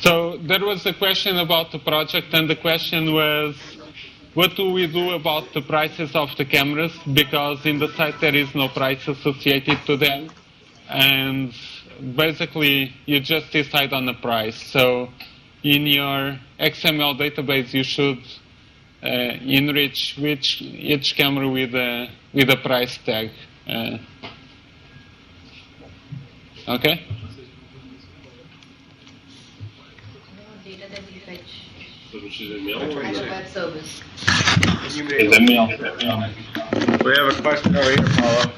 So there was a question about the project, and the question was, what do we do about the prices of the cameras? Because in the site there is no price associated to them. And basically, you just decide on the price. So in your XML database, you should enrich each camera with a price tag. Okay? Data that we fetch. Which is a mail or As a web service. is a mail? We have a question over here, Paula.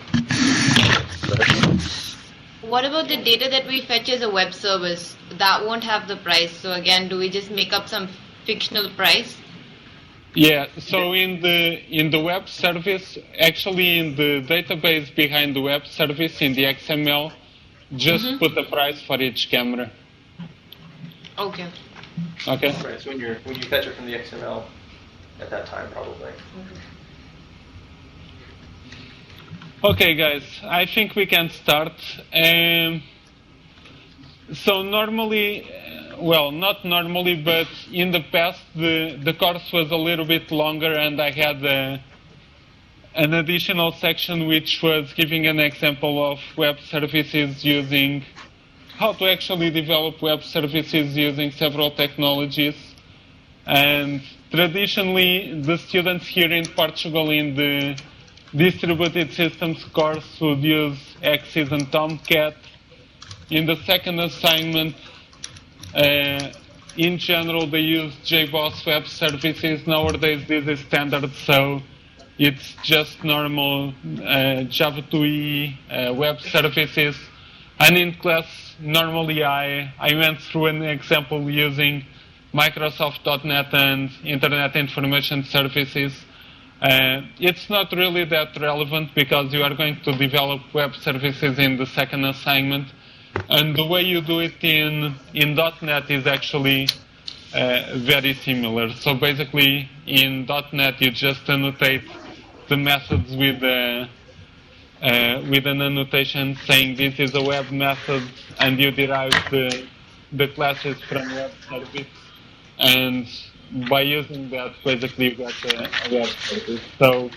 What about the data that we fetch as a web service? That won't have the price. So again, do we just make up some fictional price? Yeah, so in the web service, actually in the database behind the web service, in the XML, just put the price for each camera. Okay. Okay? Right, so when you fetch it from the XML at that time, probably. Okay, guys, I think we can start. So normally, well, not normally, but in the past, the course was a little bit longer, and I had an additional section which was giving an example of web services using how to actually develop web services using several technologies. And traditionally, the students here in Portugal in the distributed systems course would use Axis and Tomcat. In the second assignment, in general, they use JBoss Web Services. Nowadays, this is standard, so it's just normal Java 2E web services. And in class, normally I went through an example using Microsoft.NET and Internet Information Services. It's not really that relevant because you are going to develop web services in the second assignment. And the way you do it in .NET is actually very similar. So basically, in .NET, you just annotate the methods with an annotation saying this is a web method, and you derive the classes from web service. And by using that, basically, you get a web service. So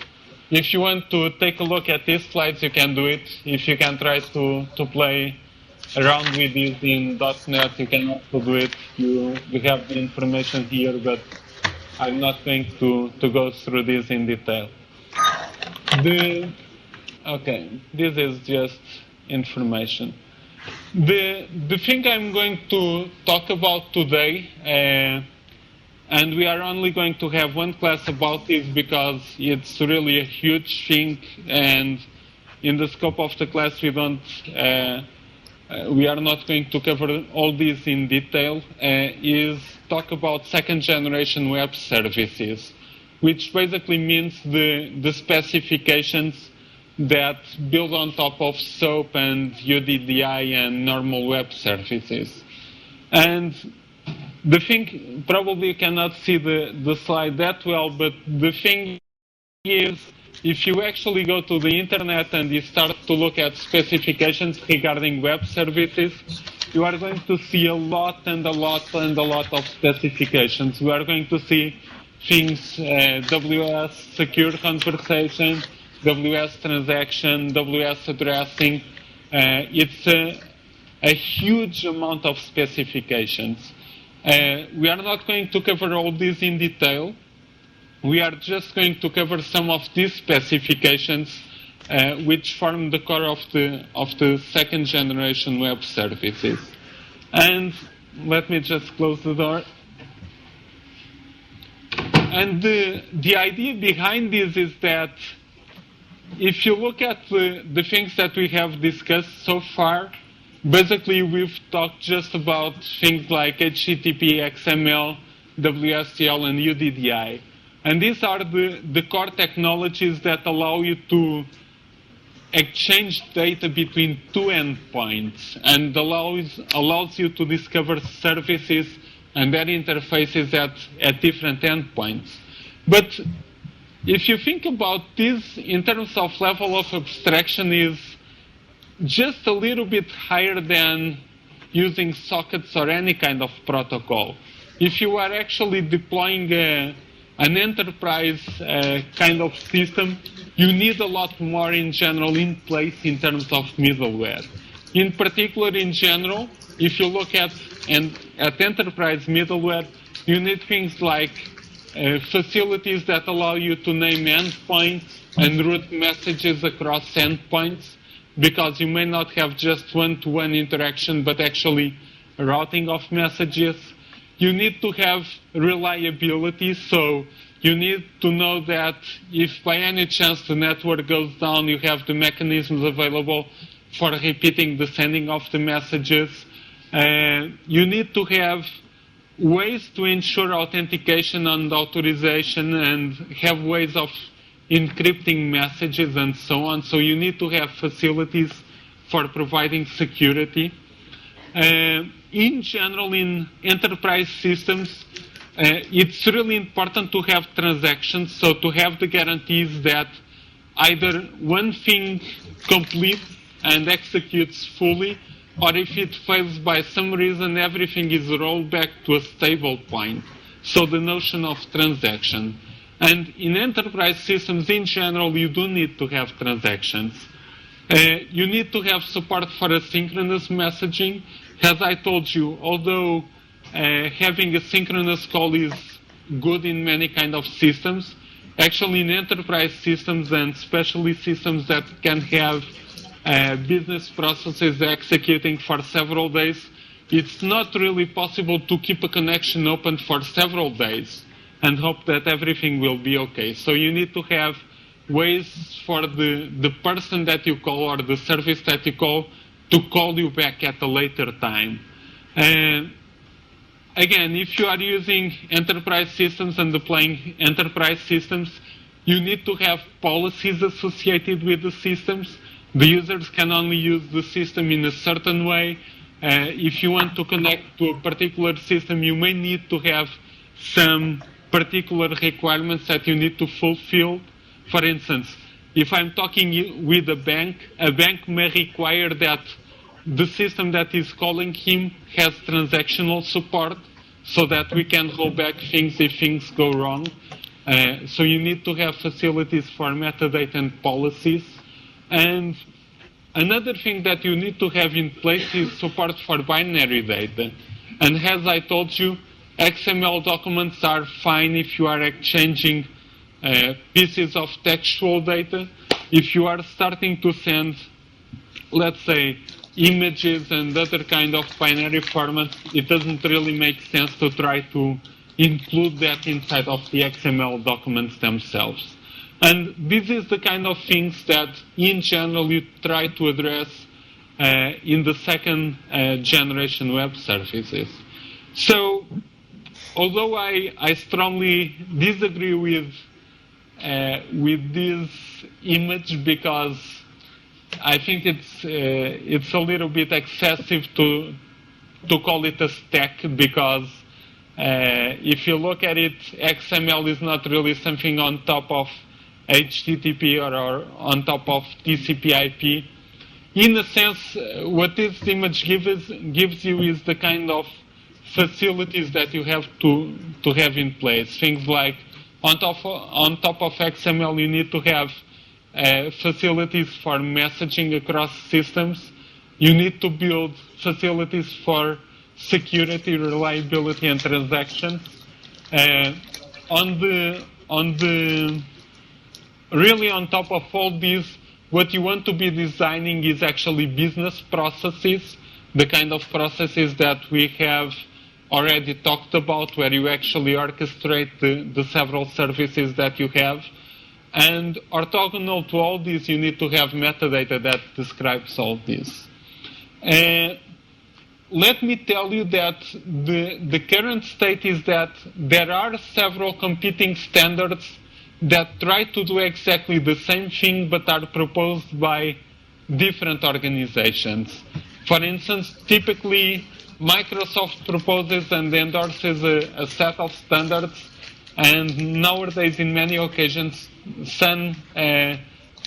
if you want to take a look at these slides, you can do it. If you can try to play around with this in .NET, you can also do it. You have the information here, but I'm not going to go through this in detail. Okay, this is just information. The thing I'm going to talk about today, and we are only going to have one class about this because it's really a huge thing, and in the scope of the class we are not going to cover all this in detail, is talk about second generation web services, which basically means the specifications that build on top of SOAP and UDDI and normal web services. And the thing, probably you cannot see the slide that well, but the thing is, if you actually go to the internet and you start to look at specifications regarding web services, you are going to see a lot and a lot and a lot of specifications. We are going to see things, WS secure conversation, WS transaction, WS addressing. It's a huge amount of specifications. We are not going to cover all this in detail. We are just going to cover some of these specifications which form the core of the second generation web services. And let me just close the door. And the idea behind this is that if you look at the things that we have discussed so far, basically we've talked just about things like HTTP, XML, WSDL, and UDDI. And these are the core technologies that allow you to exchange data between two endpoints and allows you to discover services and their interfaces at different endpoints. But if you think about this in terms of level of abstraction is just a little bit higher than using sockets or any kind of protocol. If you are actually deploying an enterprise kind of system, you need a lot more in general in place in terms of middleware. In particular, in general, if you look at enterprise middleware, you need things like facilities that allow you to name endpoints and route messages across endpoints, because you may not have just one-to-one interaction, but actually routing of messages. You need to have reliability, so you need to know that if by any chance the network goes down, you have the mechanisms available for repeating the sending of the messages. You need to have ways to ensure authentication and authorization and have ways of encrypting messages and so on. So you need to have facilities for providing security. In general, in enterprise systems, it's really important to have transactions, so to have the guarantees that either one thing completes and executes fully, or if it fails by some reason, everything is rolled back to a stable point. So the notion of transaction. And in enterprise systems in general, you do need to have transactions. You need to have support for asynchronous messaging. As I told you, although having a synchronous call is good in many kind of systems, actually in enterprise systems and especially systems that can have business processes executing for several days, it's not really possible to keep a connection open for several days and hope that everything will be okay. So you need to have ways for the person that you call or the service that you call to call you back at a later time. And again, if you are using enterprise systems and deploying enterprise systems, you need to have policies associated with the systems. The users can only use the system in a certain way. If you want to connect to a particular system, you may need to have some particular requirements that you need to fulfill. For instance, if I'm talking with a bank may require that the system that is calling him has transactional support so that we can roll back things if things go wrong. So you need to have facilities for metadata and policies. And another thing that you need to have in place is support for binary data. And as I told you, XML documents are fine if you are exchanging pieces of textual data. If you are starting to send, let's say, images and other kind of binary formats, it doesn't really make sense to try to include that inside of the XML documents themselves. And this is the kind of things that, in general, you try to address in the second generation web services. So, although I strongly disagree with this image, because I think it's a little bit excessive to call it a stack, because if you look at it, XML is not really something on top of HTTP or on top of TCP/IP. In a sense, what this image gives you is the kind of facilities that you have to have in place. Things like on top of XML, you need to have facilities for messaging across systems. You need to build facilities for security, reliability, and transactions. Really on top of all these, what you want to be designing is actually business processes, the kind of processes that we have already talked about, where you actually orchestrate the several services that you have. And orthogonal to all this, you need to have metadata that describes all this. Let me tell you that the current state is that there are several competing standards that try to do exactly the same thing but are proposed by different organizations. For instance, typically Microsoft proposes and endorses a set of standards, and nowadays in many occasions Sun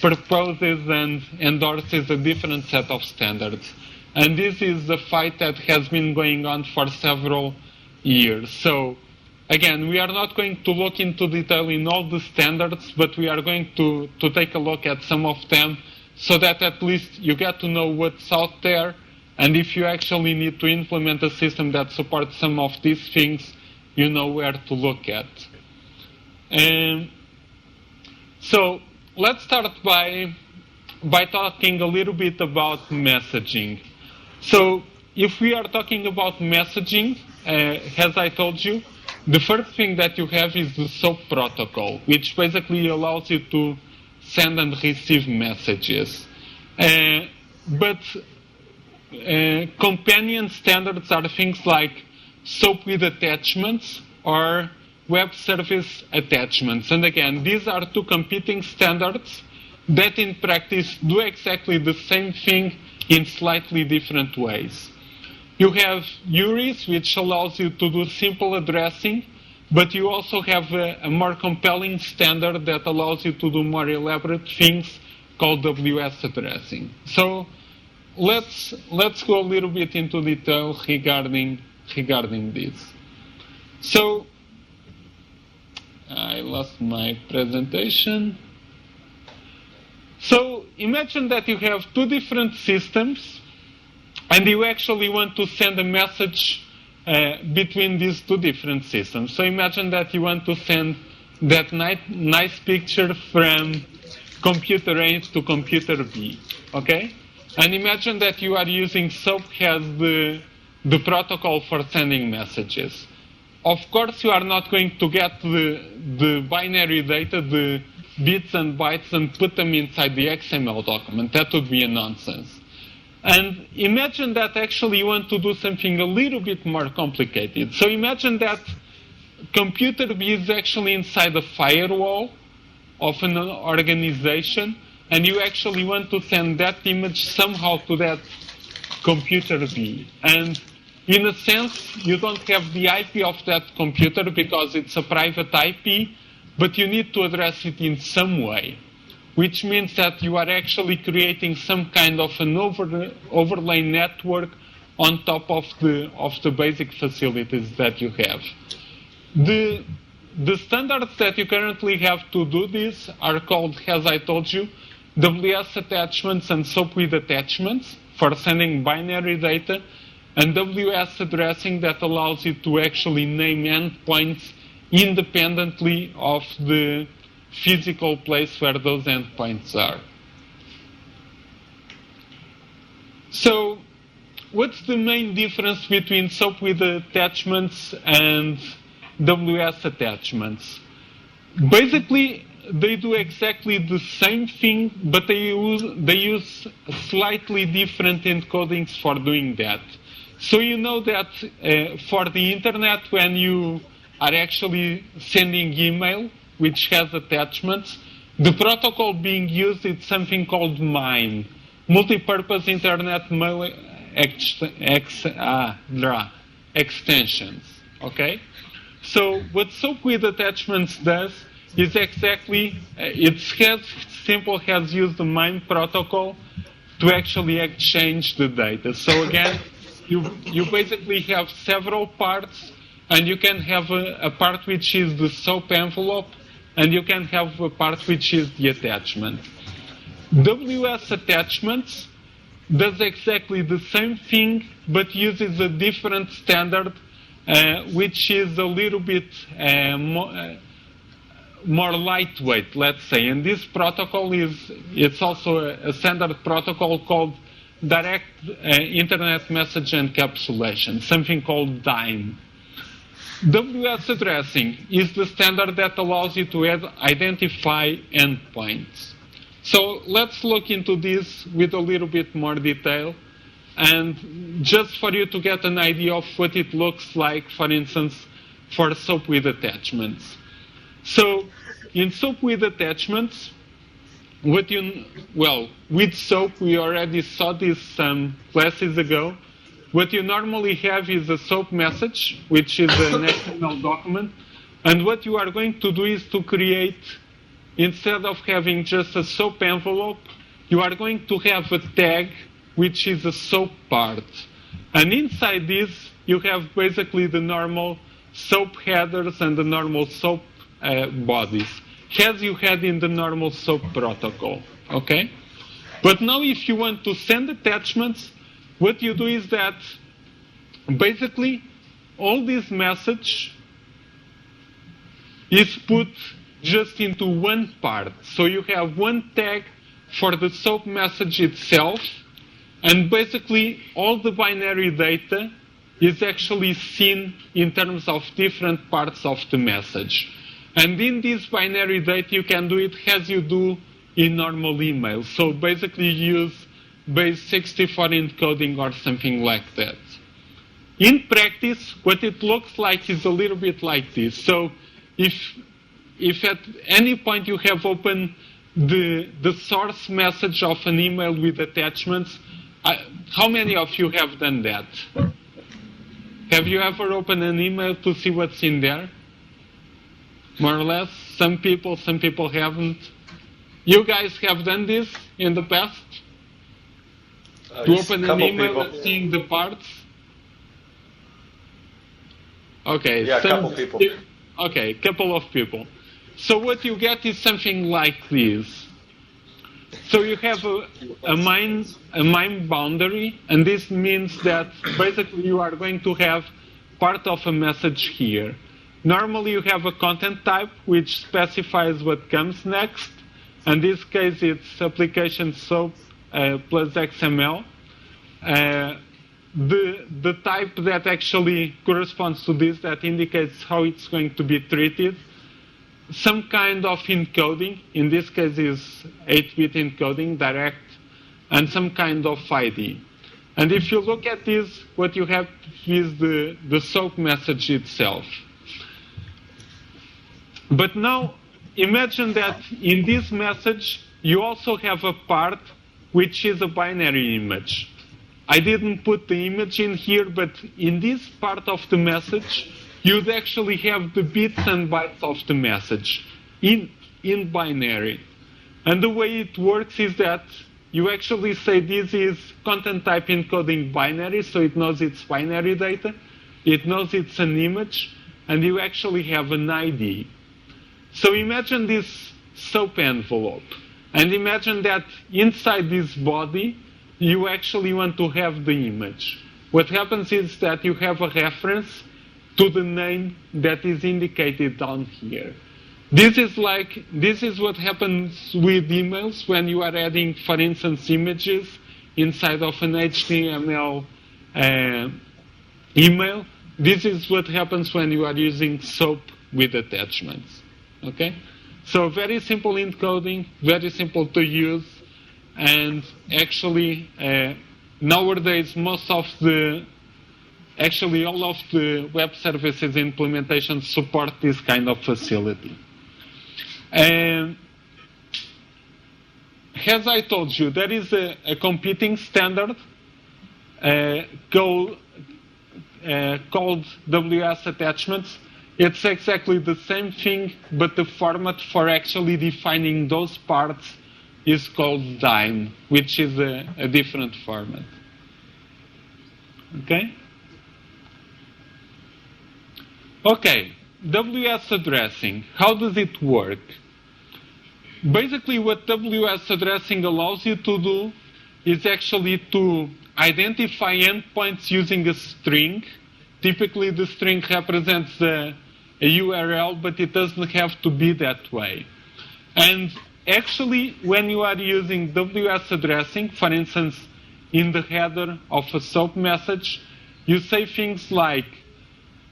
proposes and endorses a different set of standards. And this is a fight that has been going on for several years. So, again, we are not going to look into detail in all the standards, but we are going to take a look at some of them so that at least you get to know what's out there, and if you actually need to implement a system that supports some of these things, you know where to look at. So let's start by talking a little bit about messaging. So if we are talking about messaging, as I told you, the first thing that you have is the SOAP protocol, which basically allows you to send and receive messages. But companion standards are things like SOAP with attachments or web service attachments. And again, these are two competing standards that in practice do exactly the same thing in slightly different ways. You have URIs, which allows you to do simple addressing, but you also have a more compelling standard that allows you to do more elaborate things called WS addressing. So let's go a little bit into detail regarding this. So I lost my presentation. So imagine that you have two different systems and you actually want to send a message between these two different systems. So imagine that you want to send that nice picture from computer A to computer B, okay? And imagine that you are using SOAP as the protocol for sending messages. Of course, you are not going to get the binary data, the bits and bytes, and put them inside the XML document. That would be a nonsense. And imagine that actually you want to do something a little bit more complicated. So imagine that computer B is actually inside a firewall of an organization, and you actually want to send that image somehow to that computer B. And in a sense, you don't have the IP of that computer because it's a private IP, but you need to address it in some way, which means that you are actually creating some kind of an overlay network on top of the basic facilities that you have. The standards that you currently have to do this are called, as I told you, WS attachments and SOAP with attachments for sending binary data, and WS addressing that allows you to actually name endpoints independently of the physical place where those endpoints are. So, what's the main difference between SOAP with attachments and WS attachments? Basically, they do exactly the same thing, but they use slightly different encodings for doing that. So you know that for the internet, when you are actually sending email, which has attachments, the protocol being used is something called MIME, Multipurpose Internet Mail Extensions. Okay? So what SOAP with attachments does is exactly, it's as simple as use the MIME protocol to actually exchange the data. So again, you basically have several parts, and you can have a part which is the SOAP envelope, and you can have a part which is the attachment. WS attachments does exactly the same thing, but uses a different standard, which is a little bit more lightweight, let's say. And this protocol it's also a standard protocol called Direct Internet Message Encapsulation, something called DIME. WS addressing is the standard that allows you to identify endpoints. So let's look into this with a little bit more detail, and just for you to get an idea of what it looks like, for instance, for SOAP with attachments. So in SOAP with attachments, with SOAP, we already saw this some classes ago. What you normally have is a SOAP message, which is an XML document. And what you are going to do is to create, instead of having just a SOAP envelope, you are going to have a tag which is a SOAP part. And inside this, you have basically the normal SOAP headers and the normal SOAP bodies, as you had in the normal SOAP protocol, okay? But now if you want to send attachments, what you do is that basically all this message is put just into one part. So you have one tag for the SOAP message itself, and basically all the binary data is actually seen in terms of different parts of the message. And in this binary data, you can do it as you do in normal email. So basically use base 64 encoding or something like that. In practice, what it looks like is a little bit like this. So if at any point you have opened the source message of an email with attachments, how many of you have done that? Have you ever opened an email to see what's in there? More or less? Some people haven't. You guys have done this in the past? To open an email and seeing the parts? Okay. Yeah, a couple people. Okay, a couple of people. So what you get is something like this. So you have a MIME boundary, and this means that basically you are going to have part of a message here. Normally you have a content type which specifies what comes next. In this case it's application SOAP plus XML. The type that actually corresponds to this, that indicates how it's going to be treated. Some kind of encoding, in this case is 8-bit encoding, direct, and some kind of ID. And if you look at this, what you have is the SOAP message itself. But now, imagine that in this message, you also have a part which is a binary image. I didn't put the image in here, but in this part of the message, you'd actually have the bits and bytes of the message in binary. And the way it works is that you actually say this is content type encoding binary, so it knows it's binary data. It knows it's an image, and you actually have an ID. So imagine this SOAP envelope, and imagine that inside this body, you actually want to have the image. What happens is that you have a reference to the name that is indicated down here. This is what happens with emails when you are adding, for instance, images inside of an HTML email. This is what happens when you are using SOAP with attachments. Okay? So very simple encoding, very simple to use, and actually nowadays actually all of the web services implementations support this kind of facility. As I told you, there is a competing standard called WS attachments. It's exactly the same thing, but the format for actually defining those parts is called DIME, which is a different format. Okay? Okay, WS addressing. How does it work? Basically, what WS addressing allows you to do is actually to identify endpoints using a string. Typically, the string represents a URL, but it doesn't have to be that way. And actually, when you are using WS addressing, for instance, in the header of a SOAP message, you say things like,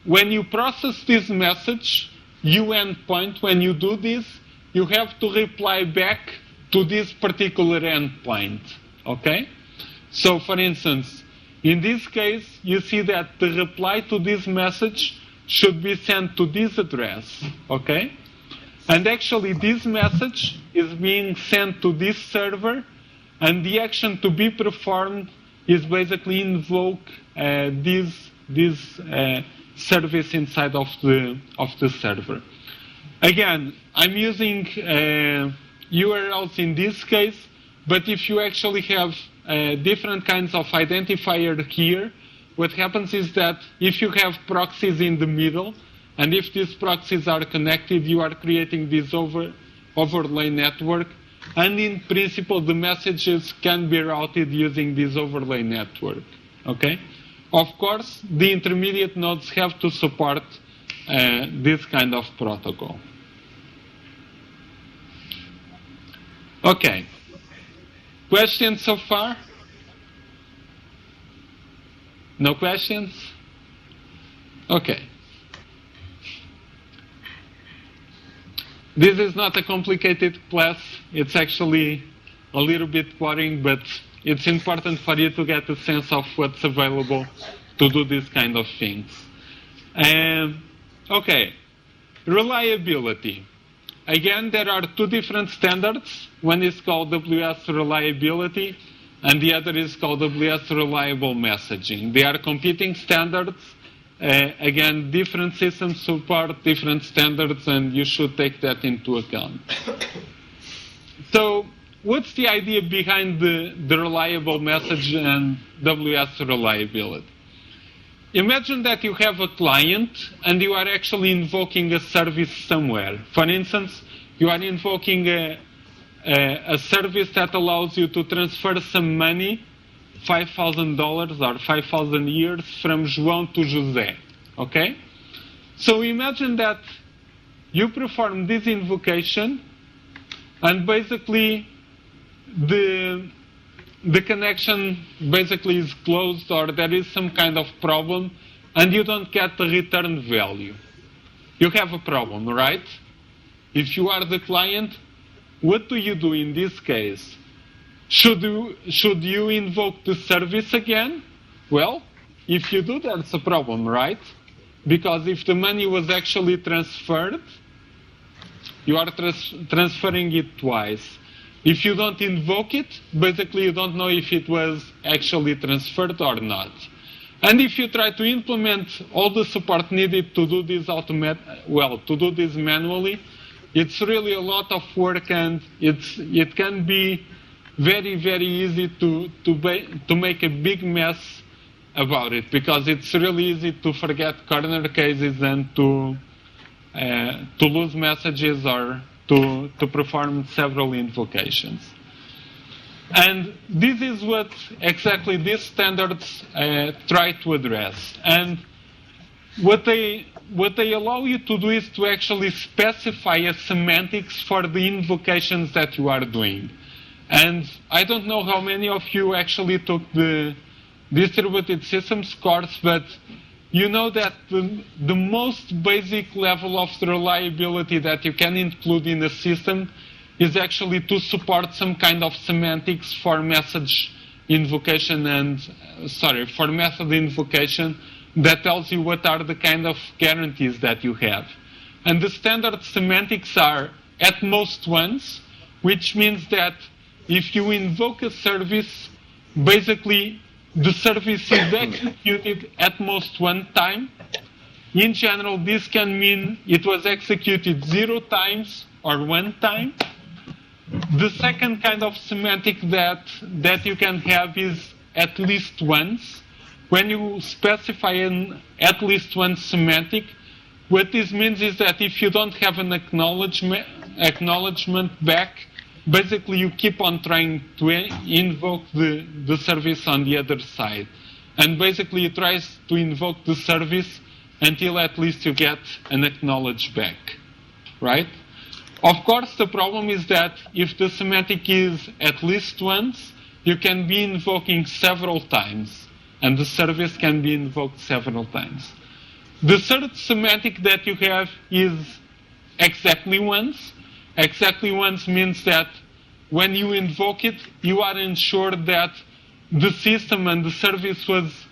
when you process this message, endpoint, when you do this, you have to reply back to this particular endpoint. Okay? So, for instance, in this case, you see that the reply to this message should be sent to this address. Okay? And actually, this message is being sent to this server, and the action to be performed is basically invoke this service inside of the server. Again, I'm using URLs in this case, but if you actually have different kinds of identifier here, what happens is that if you have proxies in the middle, and if these proxies are connected, you are creating this overlay network. And in principle, the messages can be routed using this overlay network. Okay? Of course, the intermediate nodes have to support this kind of protocol. Okay. Questions so far? No questions? Okay. This is not a complicated class. It's actually a little bit boring, but it's important for you to get a sense of what's available to do these kind of things. Okay, reliability. Again, there are two different standards. One is called WS reliability, and the other is called WS reliable messaging. They are competing standards. Again, different systems support different standards, and you should take that into account. So, what's the idea behind the reliable message and WS reliability? Imagine that you have a client and you are actually invoking a service somewhere. For instance, you are invoking a service that allows you to transfer some money, $5,000 or 5,000 years, from João to José. Okay? So imagine that you perform this invocation and basically the connection basically is closed, or there is some kind of problem, and you don't get the return value. You have a problem, right? If you are the client, what do you do in this case? Should you invoke the service again? Well, if you do, that's a problem, right? Because if the money was actually transferred, you are transferring it twice. If you don't invoke it, basically you don't know if it was actually transferred or not. And if you try to implement all the support needed to do this to do this manually, it's really a lot of work, and it can be very, very easy to make a big mess about it, because it's really easy to forget corner cases and to lose messages or to perform several invocations. And this is what exactly these standards try to address. And what they allow you to do is to actually specify a semantics for the invocations that you are doing. And I don't know how many of you actually took the distributed systems course, but you know that the most basic level of the reliability that you can include in a system is actually to support some kind of semantics for message invocation for method invocation that tells you what are the kind of guarantees that you have. And the standard semantics are at most once, which means that if you invoke a service, basically the service is executed at most one time. In general, this can mean it was executed 0 times or 1 time. The second kind of semantic that you can have is at least once. When you specify an at least once semantic, what this means is that if you don't have an acknowledgement back, basically you keep on trying to invoke the service on the other side. And basically it tries to invoke the service until at least you get an acknowledge back, right? Of course, the problem is that if the semantic is at least once, you can be invoking several times, and the service can be invoked several times. The third semantic that you have is exactly once. Exactly once means that when you invoke it, you are ensured that the system and the service was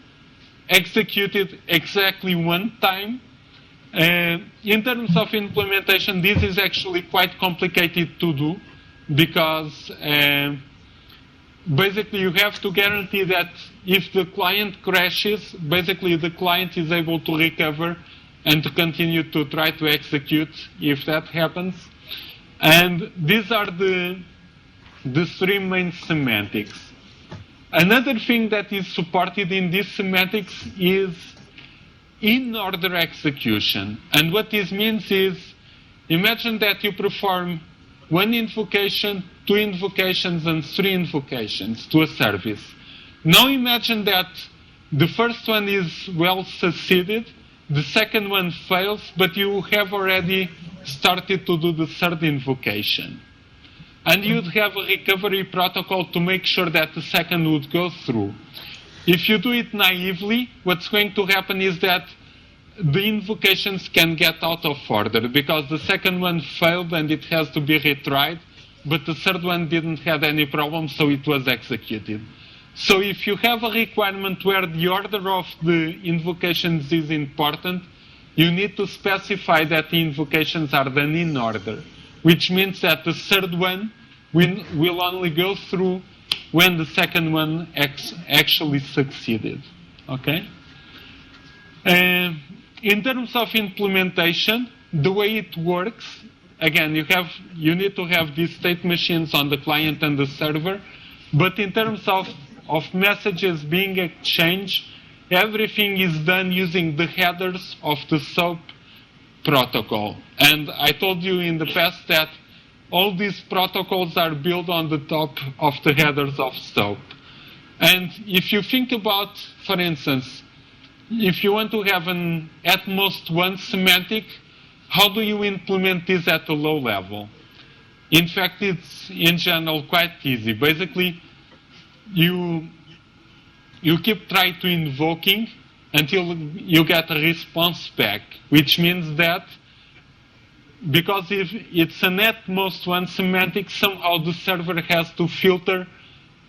executed exactly 1 time. In terms of implementation, this is actually quite complicated to do, because basically you have to guarantee that if the client crashes, basically the client is able to recover and to continue to try to execute if that happens. And these are the 3 main semantics. Another thing that is supported in this semantics is in-order execution. And what this means is, imagine that you perform one invocation, two invocations, and three invocations to a service. Now imagine that the first one is well succeeded, the second one fails, but you have already started to do the third invocation. And you'd have a recovery protocol to make sure that the second would go through. If you do it naively, what's going to happen is that the invocations can get out of order because the second one failed and it has to be retried, but the third one didn't have any problem, so it was executed. So if you have a requirement where the order of the invocations is important, you need to specify that the invocations are done in order, which means that the third one will only go through when the second one actually succeeded. Okay? In terms of implementation, the way it works, again, you need to have these state machines on the client and the server, but in terms of messages being exchanged, everything is done using the headers of the SOAP protocol. And I told you in the past that all these protocols are built on the top of the headers of SOAP. And if you think about, for instance, if you want to have at most one semantic, how do you implement this at a low level? In fact, it's in general quite easy. Basically, you keep trying to invoking until you get a response back, which means that because if it's an at most one semantic, somehow the server has to filter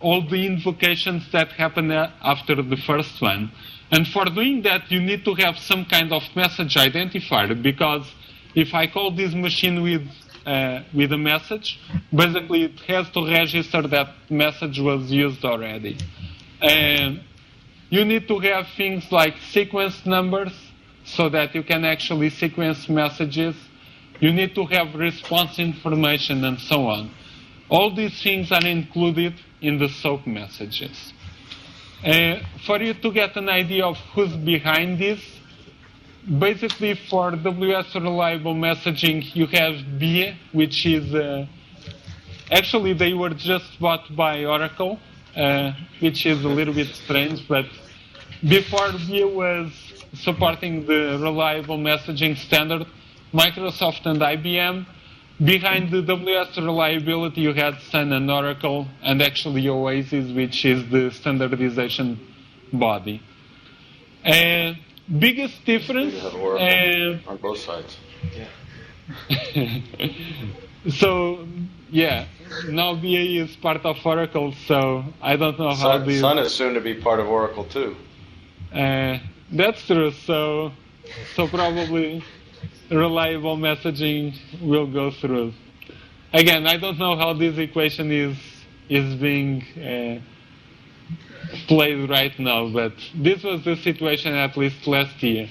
all the invocations that happen after the first one. And for doing that, you need to have some kind of message identifier, because if I call this machine with a message, basically it has to register that message was used already. And you need to have things like sequence numbers so that you can actually sequence messages. You need to have response information and so on. All these things are included in the SOAP messages. For you to get an idea of who's behind this, basically for WS Reliable Messaging, you have BIE, which is, actually they were just bought by Oracle, which is a little bit strange, but before BIE was supporting the reliable messaging standard, Microsoft and IBM. Behind the WS reliability, you had Sun and Oracle, and actually OASIS, which is the standardization body. Biggest difference... You have Oracle on both sides. Yeah. So, yeah, now BA is part of Oracle, so I don't know how this... Sun is soon to be part of Oracle, too. That's true, so probably reliable messaging will go through. Again, I don't know how this equation is being played right now, but this was the situation at least last year.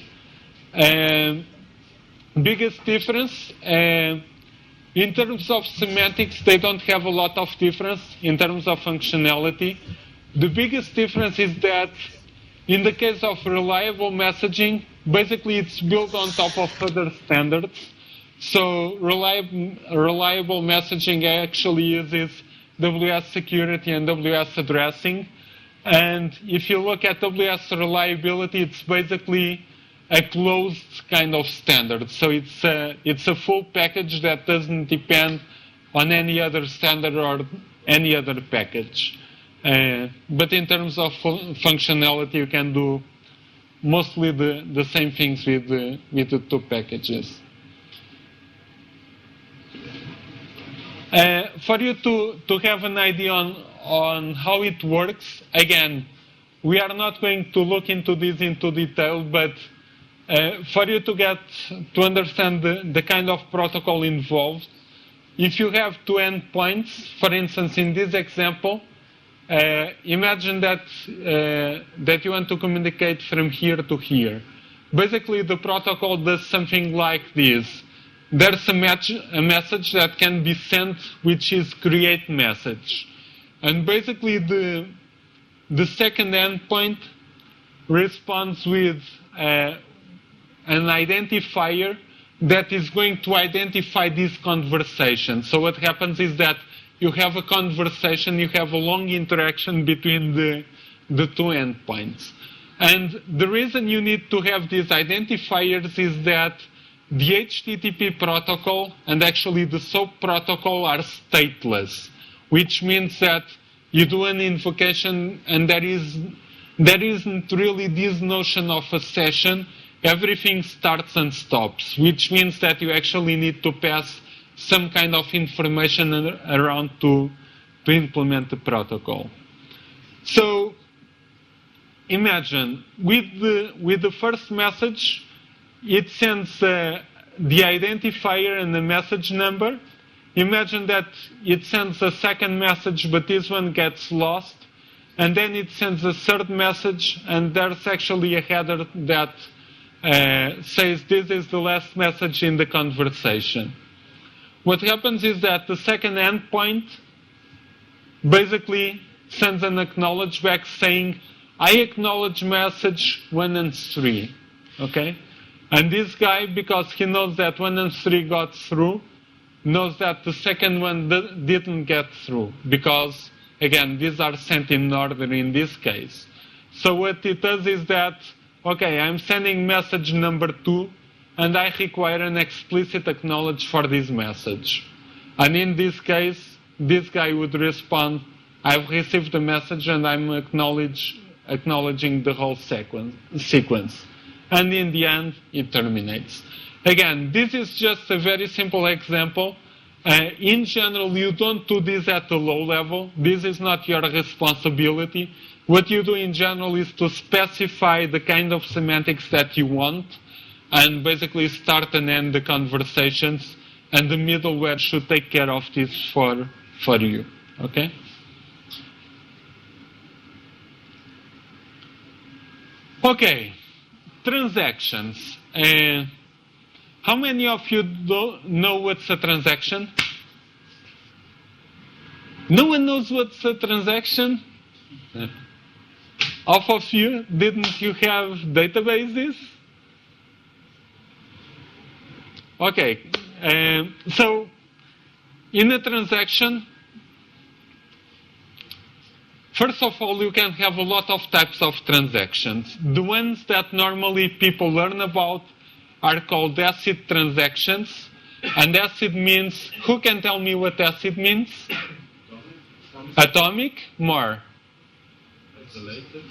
Biggest difference, in terms of semantics, they don't have a lot of difference in terms of functionality. The biggest difference is that in the case of reliable messaging, basically it's built on top of other standards. So reliable messaging actually uses WS security and WS addressing. And if you look at WS reliability, it's basically a closed kind of standard. So it's a full package that doesn't depend on any other standard or any other package. But in terms of functionality, you can do mostly the same things with the two packages. For you to have an idea on how it works, again, we are not going to look into this into detail, but for you to understand the kind of protocol involved, if you have two endpoints, for instance, in this example, imagine that you want to communicate from here to here. Basically, the protocol does something like this. There's a message that can be sent, which is create message. And basically, the the second endpoint responds with an identifier that is going to identify this conversation. So what happens is that you have a conversation, you have a long interaction between the two endpoints. And the reason you need to have these identifiers is that the HTTP protocol and actually the SOAP protocol are stateless, which means that you do an invocation and there isn't really this notion of a session. Everything starts and stops, which means that you actually need to pass some kind of information around to implement the protocol. So imagine with the first message, it sends the identifier and the message number. Imagine that it sends a second message, but this one gets lost. And then it sends a third message, and there's actually a header that says this is the last message in the conversation. What happens is that the second endpoint basically sends an acknowledge back saying, I acknowledge message 1 and 3. Okay? And this guy, because he knows that 1 and 3 got through, knows that the second one didn't get through. Because, again, these are sent in order in this case. So what it does is that, okay, I'm sending message number 2, and I require an explicit acknowledge for this message. And in this case, this guy would respond, I've received the message and I'm acknowledging the whole sequence. And in the end, it terminates. Again, this is just a very simple example. In general, you don't do this at the low level. This is not your responsibility. What you do in general is to specify the kind of semantics that you want and basically start and end the conversations, and the middleware should take care of this for you. Okay? Okay, transactions. How many of you know what's a transaction? No one knows what's a transaction? Half of you, didn't you have databases? Okay, so in a transaction, first of all, you can have a lot of types of transactions. The ones that normally people learn about are called ACID transactions. And ACID means, who can tell me what ACID means? Atomic? More. Isolated.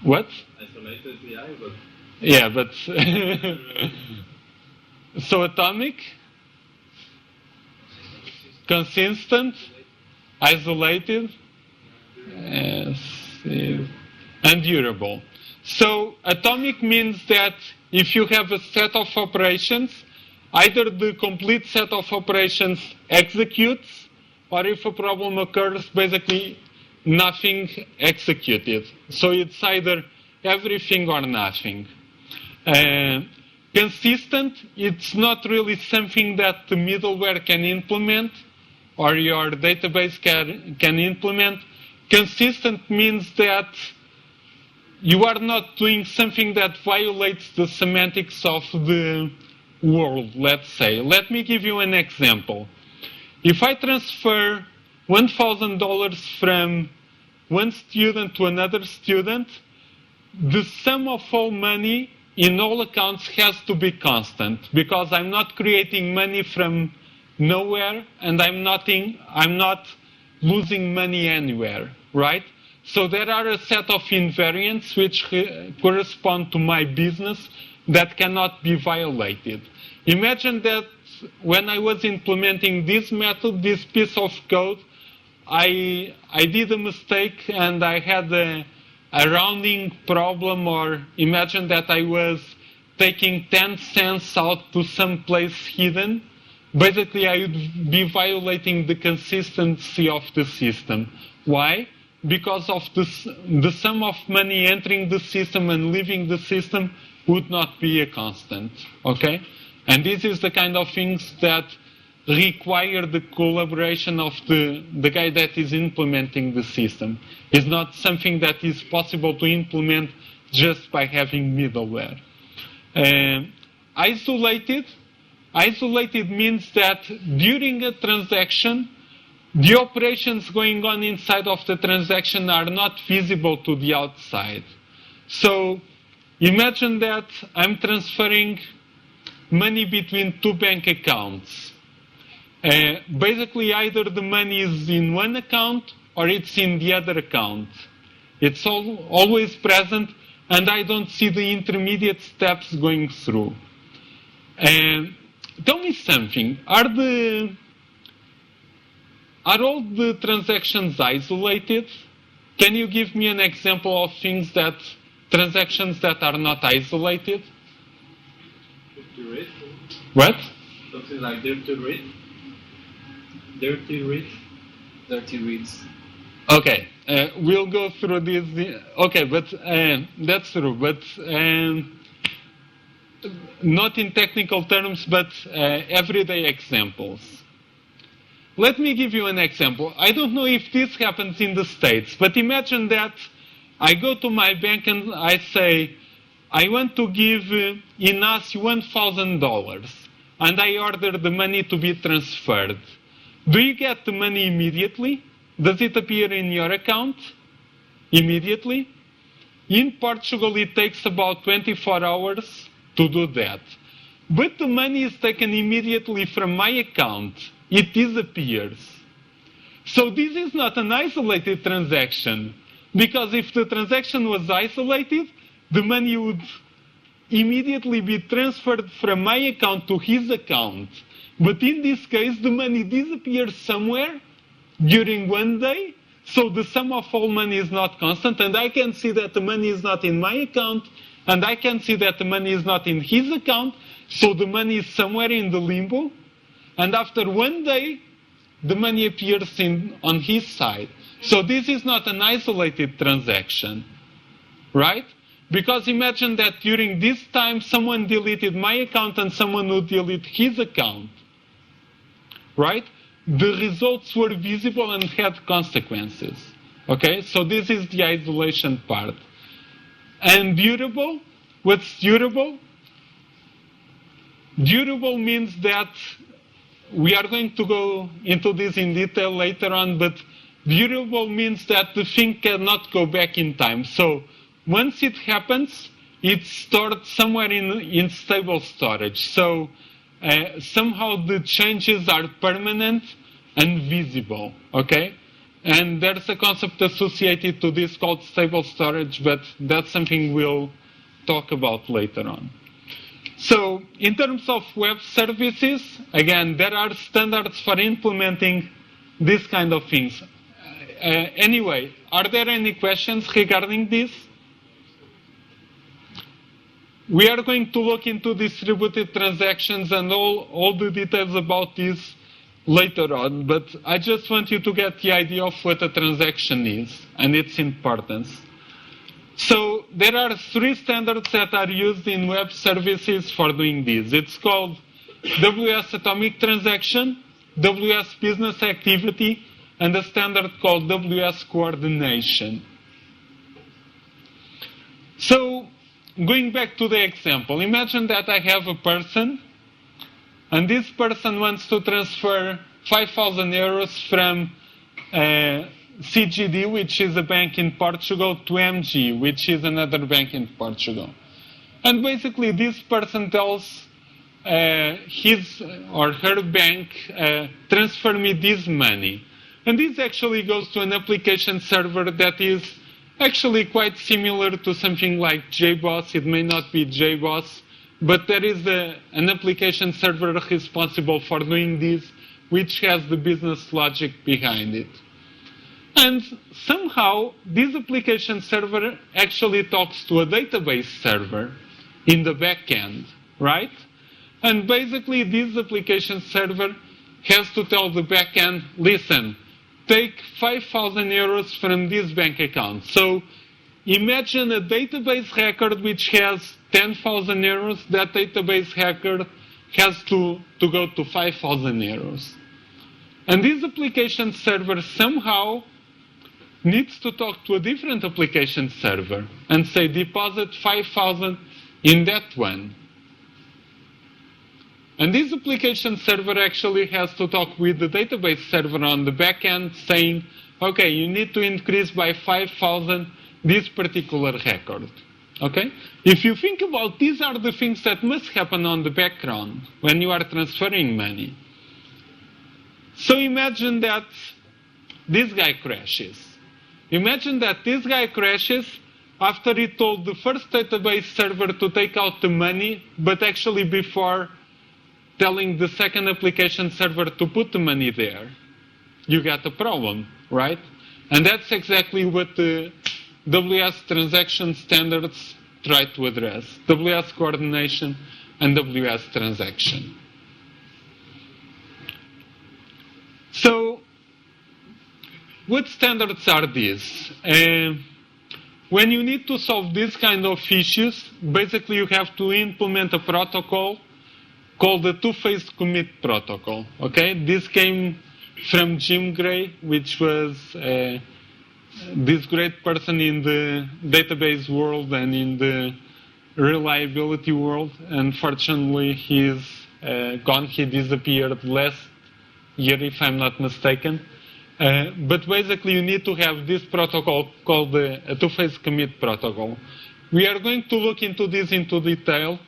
What? Isolated AI, but... Yeah, but... So atomic, consistent, isolated, and durable. So atomic means that if you have a set of operations, either the complete set of operations executes, or if a problem occurs, basically nothing executed. So it's either everything or nothing. Consistent, it's not really something that the middleware can implement or your database can implement. Consistent means that you are not doing something that violates the semantics of the world, let's say. Let me give you an example. If I transfer $1,000 from one student to another student, the sum of all money in all accounts has to be constant, because I'm not creating money from nowhere and I'm not losing money anywhere, right? So there are a set of invariants which correspond to my business that cannot be violated. Imagine that when I was implementing this method, this piece of code, I did a mistake and I had a rounding problem, or imagine that I was taking 10 cents out to some place hidden. Basically, I would be violating the consistency of the system. Why? Because of the sum of money entering the system and leaving the system would not be a constant. Okay? And this is the kind of things that require the collaboration of the guy that is implementing the system. It's not something that is possible to implement just by having middleware. Isolated means that during a transaction, the operations going on inside of the transaction are not visible to the outside. So imagine that I'm transferring money between two bank accounts. Basically, either the money is in one account or it's in the other account. It's always present, and I don't see the intermediate steps going through. Tell me something. Are all the transactions isolated? Can you give me an example of transactions that are not isolated? Dirty read? What? Something like dirty read? Dirty read? Dirty reads. Okay, we'll go through this. Okay, but that's true. But not in technical terms, but everyday examples. Let me give you an example. I don't know if this happens in the States, but imagine that I go to my bank and I say, I want to give Inácio $1,000, and I order the money to be transferred. Do you get the money immediately? Does it appear in your account immediately? In Portugal, it takes about 24 hours to do that. But the money is taken immediately from my account. It disappears. So this is not an isolated transaction, because if the transaction was isolated, the money would immediately be transferred from my account to his account. But in this case, the money disappears somewhere during one day, so the sum of all money is not constant, and I can see that the money is not in my account, and I can see that the money is not in his account, so the money is somewhere in the limbo, and after one day, the money appears on his side. So this is not an isolated transaction, right? Because imagine that during this time, someone deleted my account and someone would delete his account, right? The results were visible and had consequences, okay? So this is the isolation part. And durable, what's durable? Durable means that we are going to go into this in detail later on, but durable means that the thing cannot go back in time. So once it happens, it's stored somewhere in stable storage. So somehow the changes are permanent and visible, okay? And there's a concept associated to this called stable storage, but that's something we'll talk about later on. So in terms of web services, again, there are standards for implementing these kind of things. Anyway, are there any questions regarding this? We are going to look into distributed transactions and all the details about this later on, but I just want you to get the idea of what a transaction is and its importance. So there are 3 standards that are used in web services for doing this. It's called WS Atomic Transaction, WS Business Activity, and a standard called WS Coordination. So going back to the example, imagine that I have a person, and this person wants to transfer 5,000 euros from CGD, which is a bank in Portugal, to MG, which is another bank in Portugal. And basically this person tells his or her bank, transfer me this money. And this actually goes to an application server that is actually quite similar to something like JBoss. It may not be JBoss, but there is an application server responsible for doing this, which has the business logic behind it. And somehow, this application server actually talks to a database server in the back end, right? And basically, this application server has to tell the back end, listen, take 5,000 euros from this bank account. So imagine a database record which has 10,000 euros. That database record has to go to 5,000 euros. And this application server somehow needs to talk to a different application server and say, deposit 5,000 in that one. And this application server actually has to talk with the database server on the back end saying, okay, you need to increase by 5,000 this particular record. Okay? If you think about, these are the things that must happen on the background when you are transferring money. So imagine that this guy crashes. Imagine that this guy crashes after he told the first database server to take out the money, but actually before telling the second application server to put the money there. You got a problem, right? And that's exactly what the WS transaction standards try to address. WS coordination and WS transaction. So, what standards are these? When you need to solve this kind of issues, basically you have to implement a protocol called the two-phase commit protocol. Okay, this came from Jim Gray, which was this great person in the database world and in the reliability world. Unfortunately, he's gone. He disappeared last year, if I'm not mistaken. But basically, you need to have this protocol called a two-phase commit protocol. We are going to look into this into detail.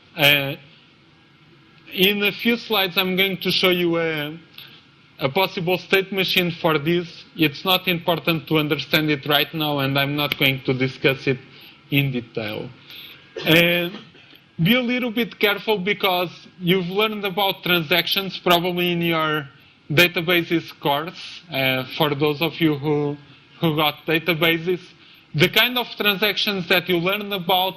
In a few slides, I'm going to show you a possible state machine for this. It's not important to understand it right now, and I'm not going to discuss it in detail. Be a little bit careful because you've learned about transactions probably in your databases course. For those of you who got databases, the kind of transactions that you learn about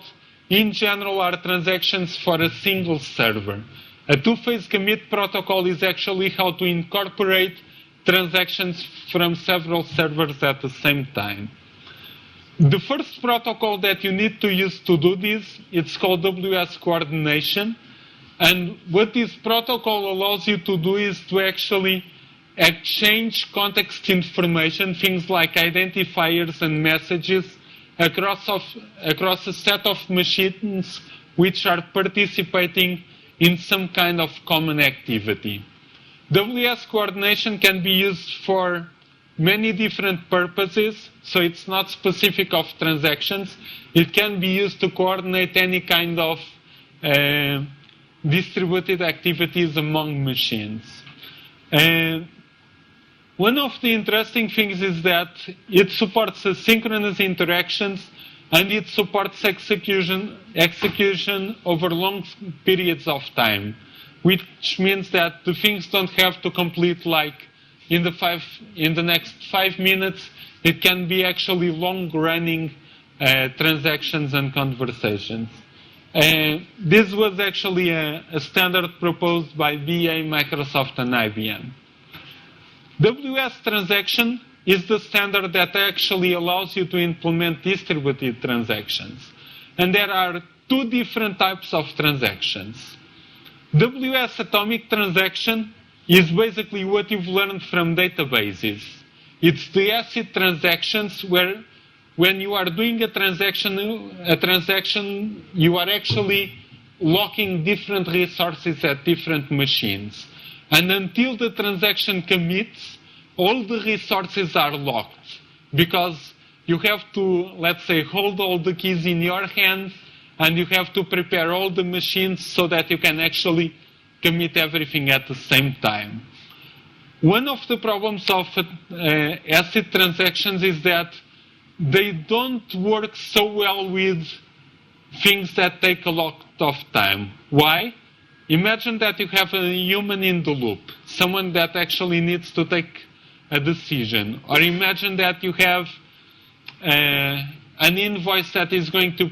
in general are transactions for a single server. A two-phase commit protocol is actually how to incorporate transactions from several servers at the same time. The first protocol that you need to use to do this, it's called WS coordination. And what this protocol allows you to do is to actually exchange context information, things like identifiers and messages, across a set of machines which are participating in some kind of common activity. WS coordination can be used for many different purposes, so it's not specific of transactions. It can be used to coordinate any kind of distributed activities among machines. One of the interesting things is that it supports asynchronous interactions and it supports execution over long periods of time, which means that the things don't have to complete like in the next 5 minutes. It can be actually long-running transactions and conversations. This was actually a standard proposed by BA, Microsoft, and IBM. WS transaction is the standard that actually allows you to implement distributed transactions. And there are two different types of transactions. WS atomic transaction is basically what you've learned from databases. It's the ACID transactions where when you are doing a transaction, you are actually locking different resources at different machines. And until the transaction commits, all the resources are locked because you have to, let's say, hold all the keys in your hand and you have to prepare all the machines so that you can actually commit everything at the same time. One of the problems of ACID transactions is that they don't work so well with things that take a lot of time. Why? Imagine that you have a human in the loop, someone that actually needs to take a decision. Or imagine that you have an invoice that is going to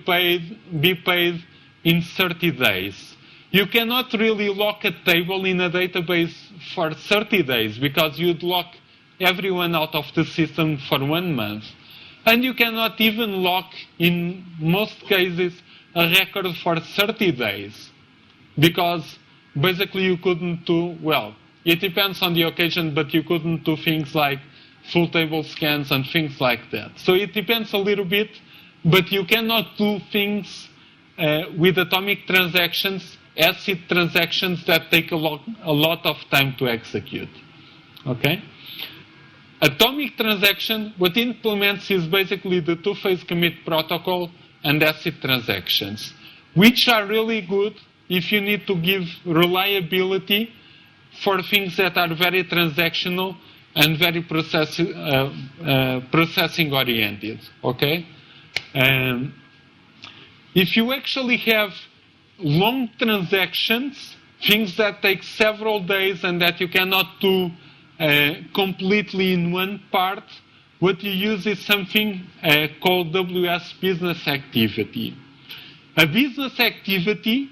be paid in 30 days. You cannot really lock a table in a database for 30 days because you'd lock everyone out of the system for 1 month. And you cannot even lock, in most cases, a record for 30 days because basically you couldn't do, well, it depends on the occasion, but you couldn't do things like full table scans and things like that. So it depends a little bit, but you cannot do things with atomic transactions, ACID transactions that take a lot of time to execute. Okay? Atomic transaction, what it implements is basically the two-phase commit protocol and ACID transactions, which are really good if you need to give reliability for things that are very transactional and very processing oriented. Okay? If you actually have long transactions, things that take several days and that you cannot do completely in one part, what you use is something called WS business activity. A business activity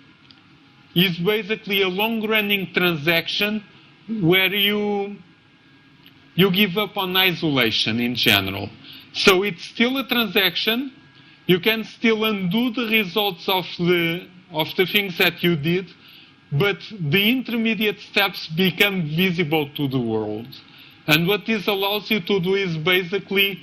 is basically a long-running transaction where you give up on isolation in general. So it's still a transaction. You can still undo the results of the things that you did, but the intermediate steps become visible to the world. And what this allows you to do is basically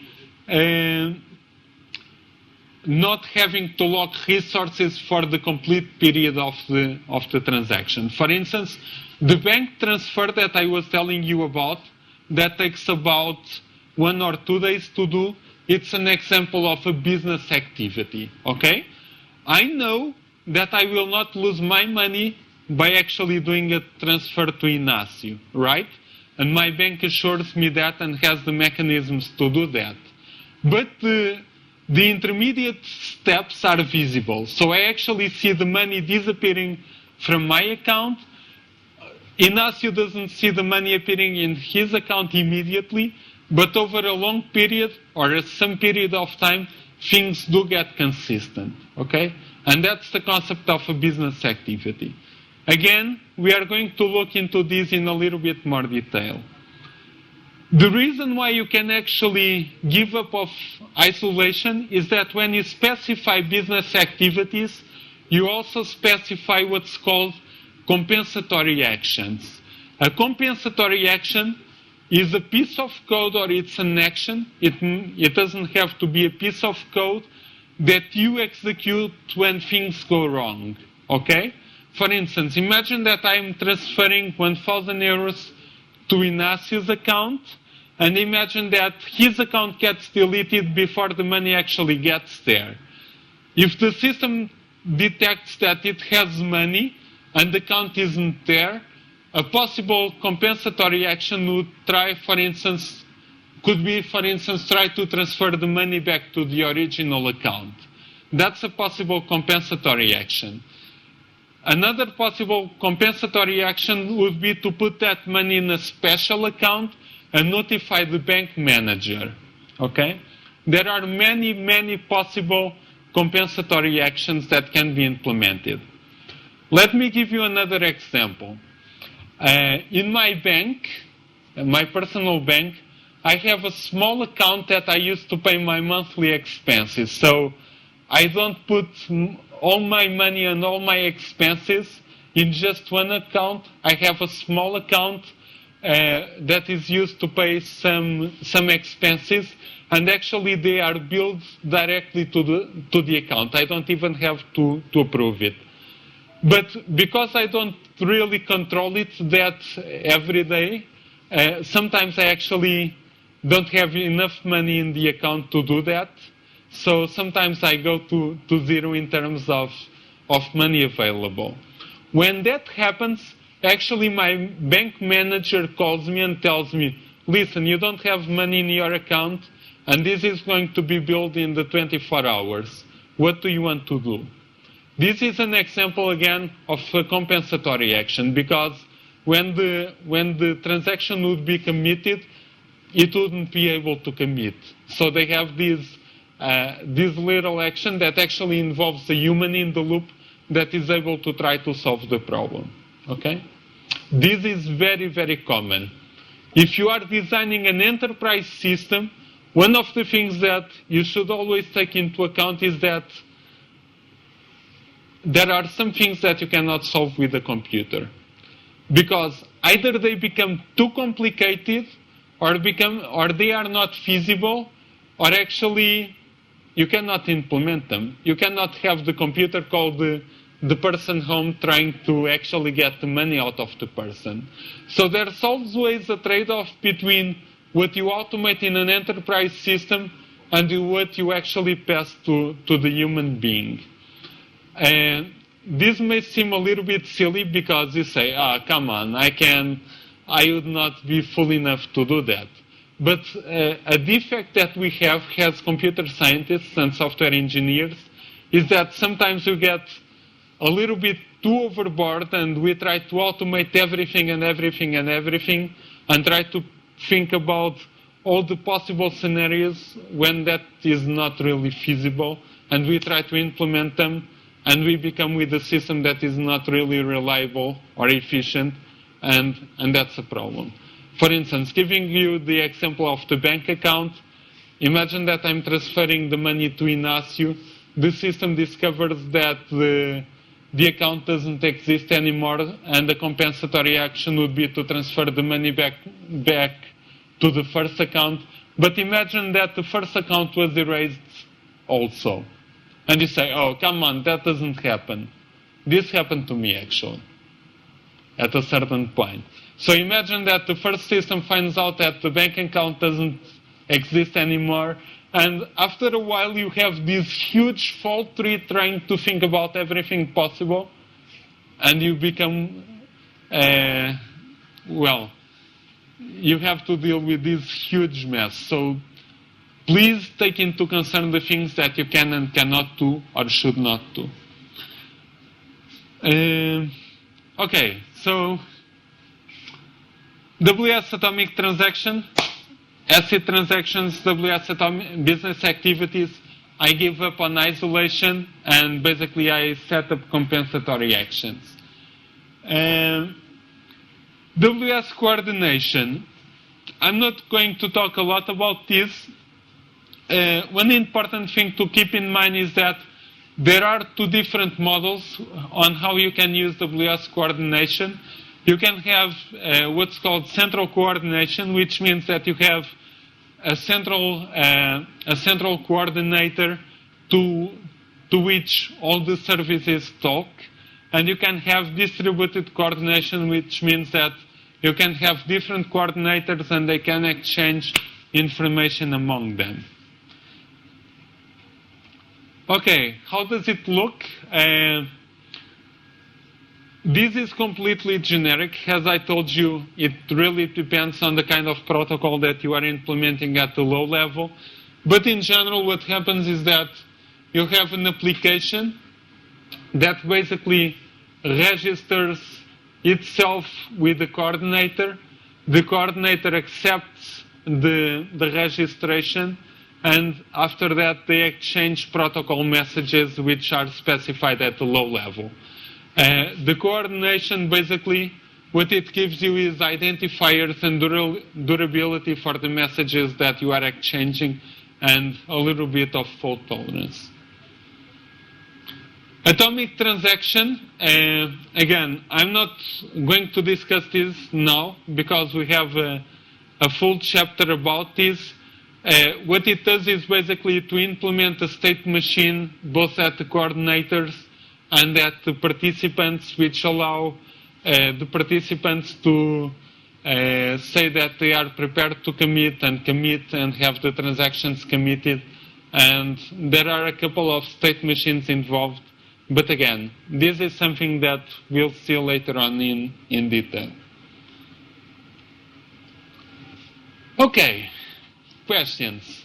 not having to lock resources for the complete period of the transaction. For instance, the bank transfer that I was telling you about, that takes about 1 or 2 days to do, it's an example of a business activity, okay? I know that I will not lose my money by actually doing a transfer to Inácio, right? And my bank assures me that and has the mechanisms to do that. But the intermediate steps are visible. So I actually see the money disappearing from my account. Inácio doesn't see the money appearing in his account immediately, but over a long period or some period of time, things do get consistent, okay? And that's the concept of a business activity. Again, we are going to look into this in a little bit more detail. The reason why you can actually give up of isolation is that when you specify business activities, you also specify what's called compensatory actions. A compensatory action is a piece of code or it's an action. It doesn't have to be a piece of code that you execute when things go wrong. Okay? For instance, imagine that I'm transferring 1,000 euros to Inácio's account, and imagine that his account gets deleted before the money actually gets there. If the system detects that it has money and the account isn't there, a possible compensatory action would try, for instance, could be, for instance, try to transfer the money back to the original account. That's a possible compensatory action. Another possible compensatory action would be to put that money in a special account and notify the bank manager. Okay? There are many, many possible compensatory actions that can be implemented. Let me give you another example. In my bank, my personal bank, I have a small account that I use to pay my monthly expenses. So I don't put all my money and all my expenses in just one account. I have a small account that is used to pay some expenses, and actually they are billed directly to the account. I don't even have to approve it. But because I don't really control it that every day, sometimes I actually don't have enough money in the account to do that. So sometimes I go to zero in terms of money available. When that happens, actually my bank manager calls me and tells me, listen, you don't have money in your account and this is going to be billed in the 24 hours. What do you want to do? This is an example again of a compensatory action, because when the transaction would be committed, it wouldn't be able to commit. So they have this little action that actually involves a human in the loop that is able to try to solve the problem. Okay? This is very, very common. If you are designing an enterprise system, one of the things that you should always take into account is that there are some things that you cannot solve with a computer. because either they become too complicated or they are not feasible, or actually you cannot implement them. You cannot have the computer call the person home trying to actually get the money out of the person. So there's always a trade-off between what you automate in an enterprise system and what you actually pass to the human being. And this may seem a little bit silly because you say, come on, I would not be fool enough to do that. But a defect that we have as computer scientists and software engineers is that sometimes we get a little bit too overboard and we try to automate everything and try to think about all the possible scenarios when that is not really feasible, and we try to implement them and we become with a system that is not really reliable or efficient, and that's a problem. For instance, giving you the example of the bank account, imagine that I'm transferring the money to Inácio. The system discovers that the account doesn't exist anymore, and the compensatory action would be to transfer the money back to the first account. But imagine that the first account was erased also. And you say, oh, come on, that doesn't happen. This happened to me, actually, at a certain point. So imagine that the first system finds out that the bank account doesn't exist anymore, and after a while you have this huge fault tree trying to think about everything possible, and you become, you have to deal with this huge mess. So please take into concern the things that you can and cannot do or should not do. Okay, so WS Atomic Transaction, ACID transactions, WS Atomic business activities, I give up on isolation and basically I set up compensatory actions. WS coordination, I'm not going to talk a lot about this. One important thing to keep in mind is that there are two different models on how you can use WS coordination. You can have what's called central coordination, which means that you have a central coordinator to which all the services talk, and you can have distributed coordination, which means that you can have different coordinators and they can exchange information among them. Okay, how does it look? This is completely generic. As I told you, it really depends on the kind of protocol that you are implementing at the low level. But in general, what happens is that you have an application that basically registers itself with the coordinator. The coordinator accepts the registration, and after that they exchange protocol messages which are specified at the low level. The coordination, basically, what it gives you is identifiers and durability for the messages that you are exchanging, and a little bit of fault tolerance. Atomic transaction, again, I'm not going to discuss this now because we have a full chapter about this. What it does is basically to implement a state machine both at the coordinators and at the participants, which allow the participants to say that they are prepared to commit and have the transactions committed. And there are a couple of state machines involved. But again, this is something that we'll see later on in detail. Okay, questions.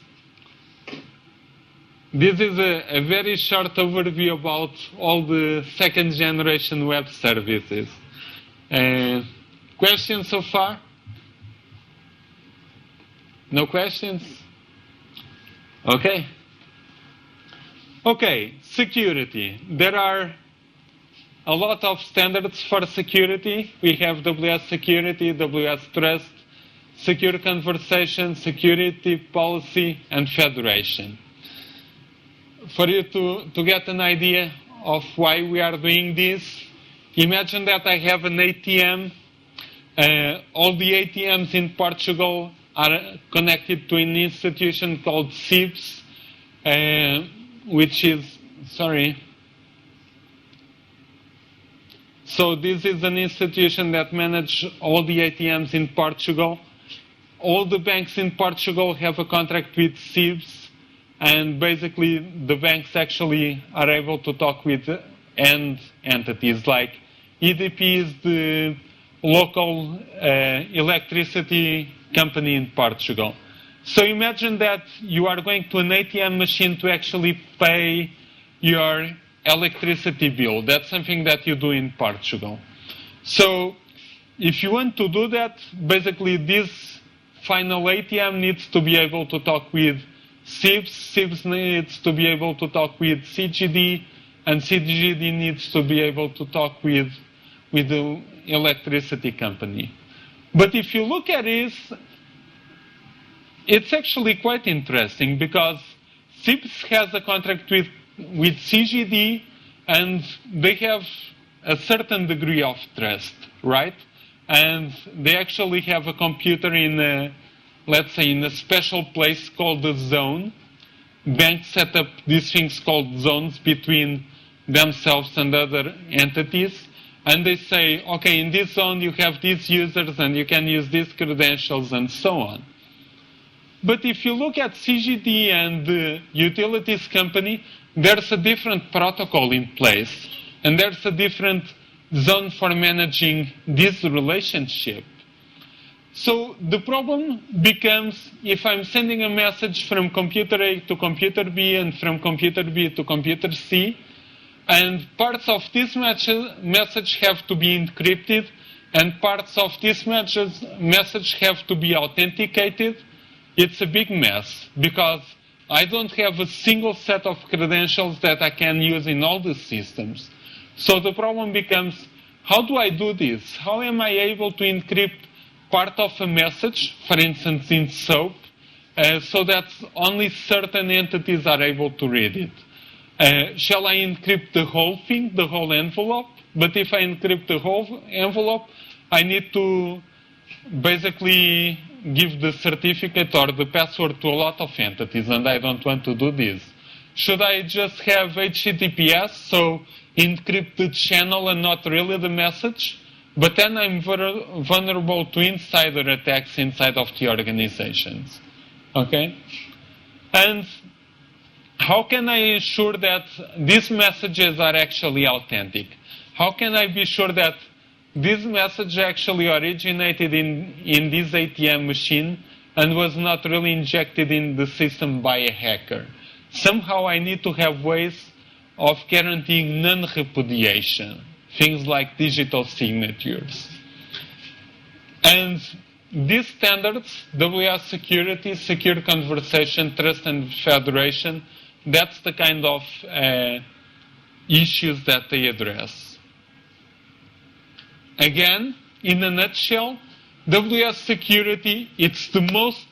This is a very short overview about all the second generation web services. Questions so far? No questions? Okay. Okay, security. There are a lot of standards for security. We have WS Security, WS Trust, Secure Conversation, Security Policy, and Federation. For you to get an idea of why we are doing this, imagine that I have an ATM All the ATMs in Portugal are connected to an institution called CIBS, which is, sorry. So this is an institution that manages all the ATMs in Portugal. All the banks in Portugal have a contract with CIBS, and basically the banks actually are able to talk with end entities. Like EDP is the local electricity company in Portugal. So imagine that you are going to an ATM machine to actually pay your electricity bill. That's something that you do in Portugal. So if you want to do that, basically this final ATM needs to be able to talk with CIBS, CIBS needs to be able to talk with CGD, and CGD needs to be able to talk with the electricity company. But if you look at this, it's actually quite interesting because CIBS has a contract with CGD, and they have a certain degree of trust, right? And they actually have a computer in a, let's say, in a special place called the zone. Banks set up these things called zones between themselves and other entities. And they say, okay, in this zone you have these users and you can use these credentials and so on. But if you look at CGD and the utilities company, there's a different protocol in place. And there's a different zone for managing this relationship. So the problem becomes if I'm sending a message from computer A to computer B and from computer B to computer C, and parts of this message have to be encrypted, and parts of this message have to be authenticated, it's a big mess because I don't have a single set of credentials that I can use in all the systems. So the problem becomes, how do I do this? How am I able to encrypt part of a message, for instance in SOAP, so that only certain entities are able to read it? Shall I encrypt the whole thing, the whole envelope? But if I encrypt the whole envelope, I need to basically give the certificate or the password to a lot of entities, and I don't want to do this. Should I just have HTTPS, so encrypt the channel and not really the message? But then I'm vulnerable to insider attacks inside of the organizations. Okay? And how can I ensure that these messages are actually authentic? How can I be sure that this message actually originated in this ATM machine and was not really injected in the system by a hacker? Somehow I need to have ways of guaranteeing non-repudiation, things like digital signatures. And these standards, WS Security, Secure Conversation, Trust and Federation, that's the kind of issues that they address. Again, in a nutshell, WS Security, it's the most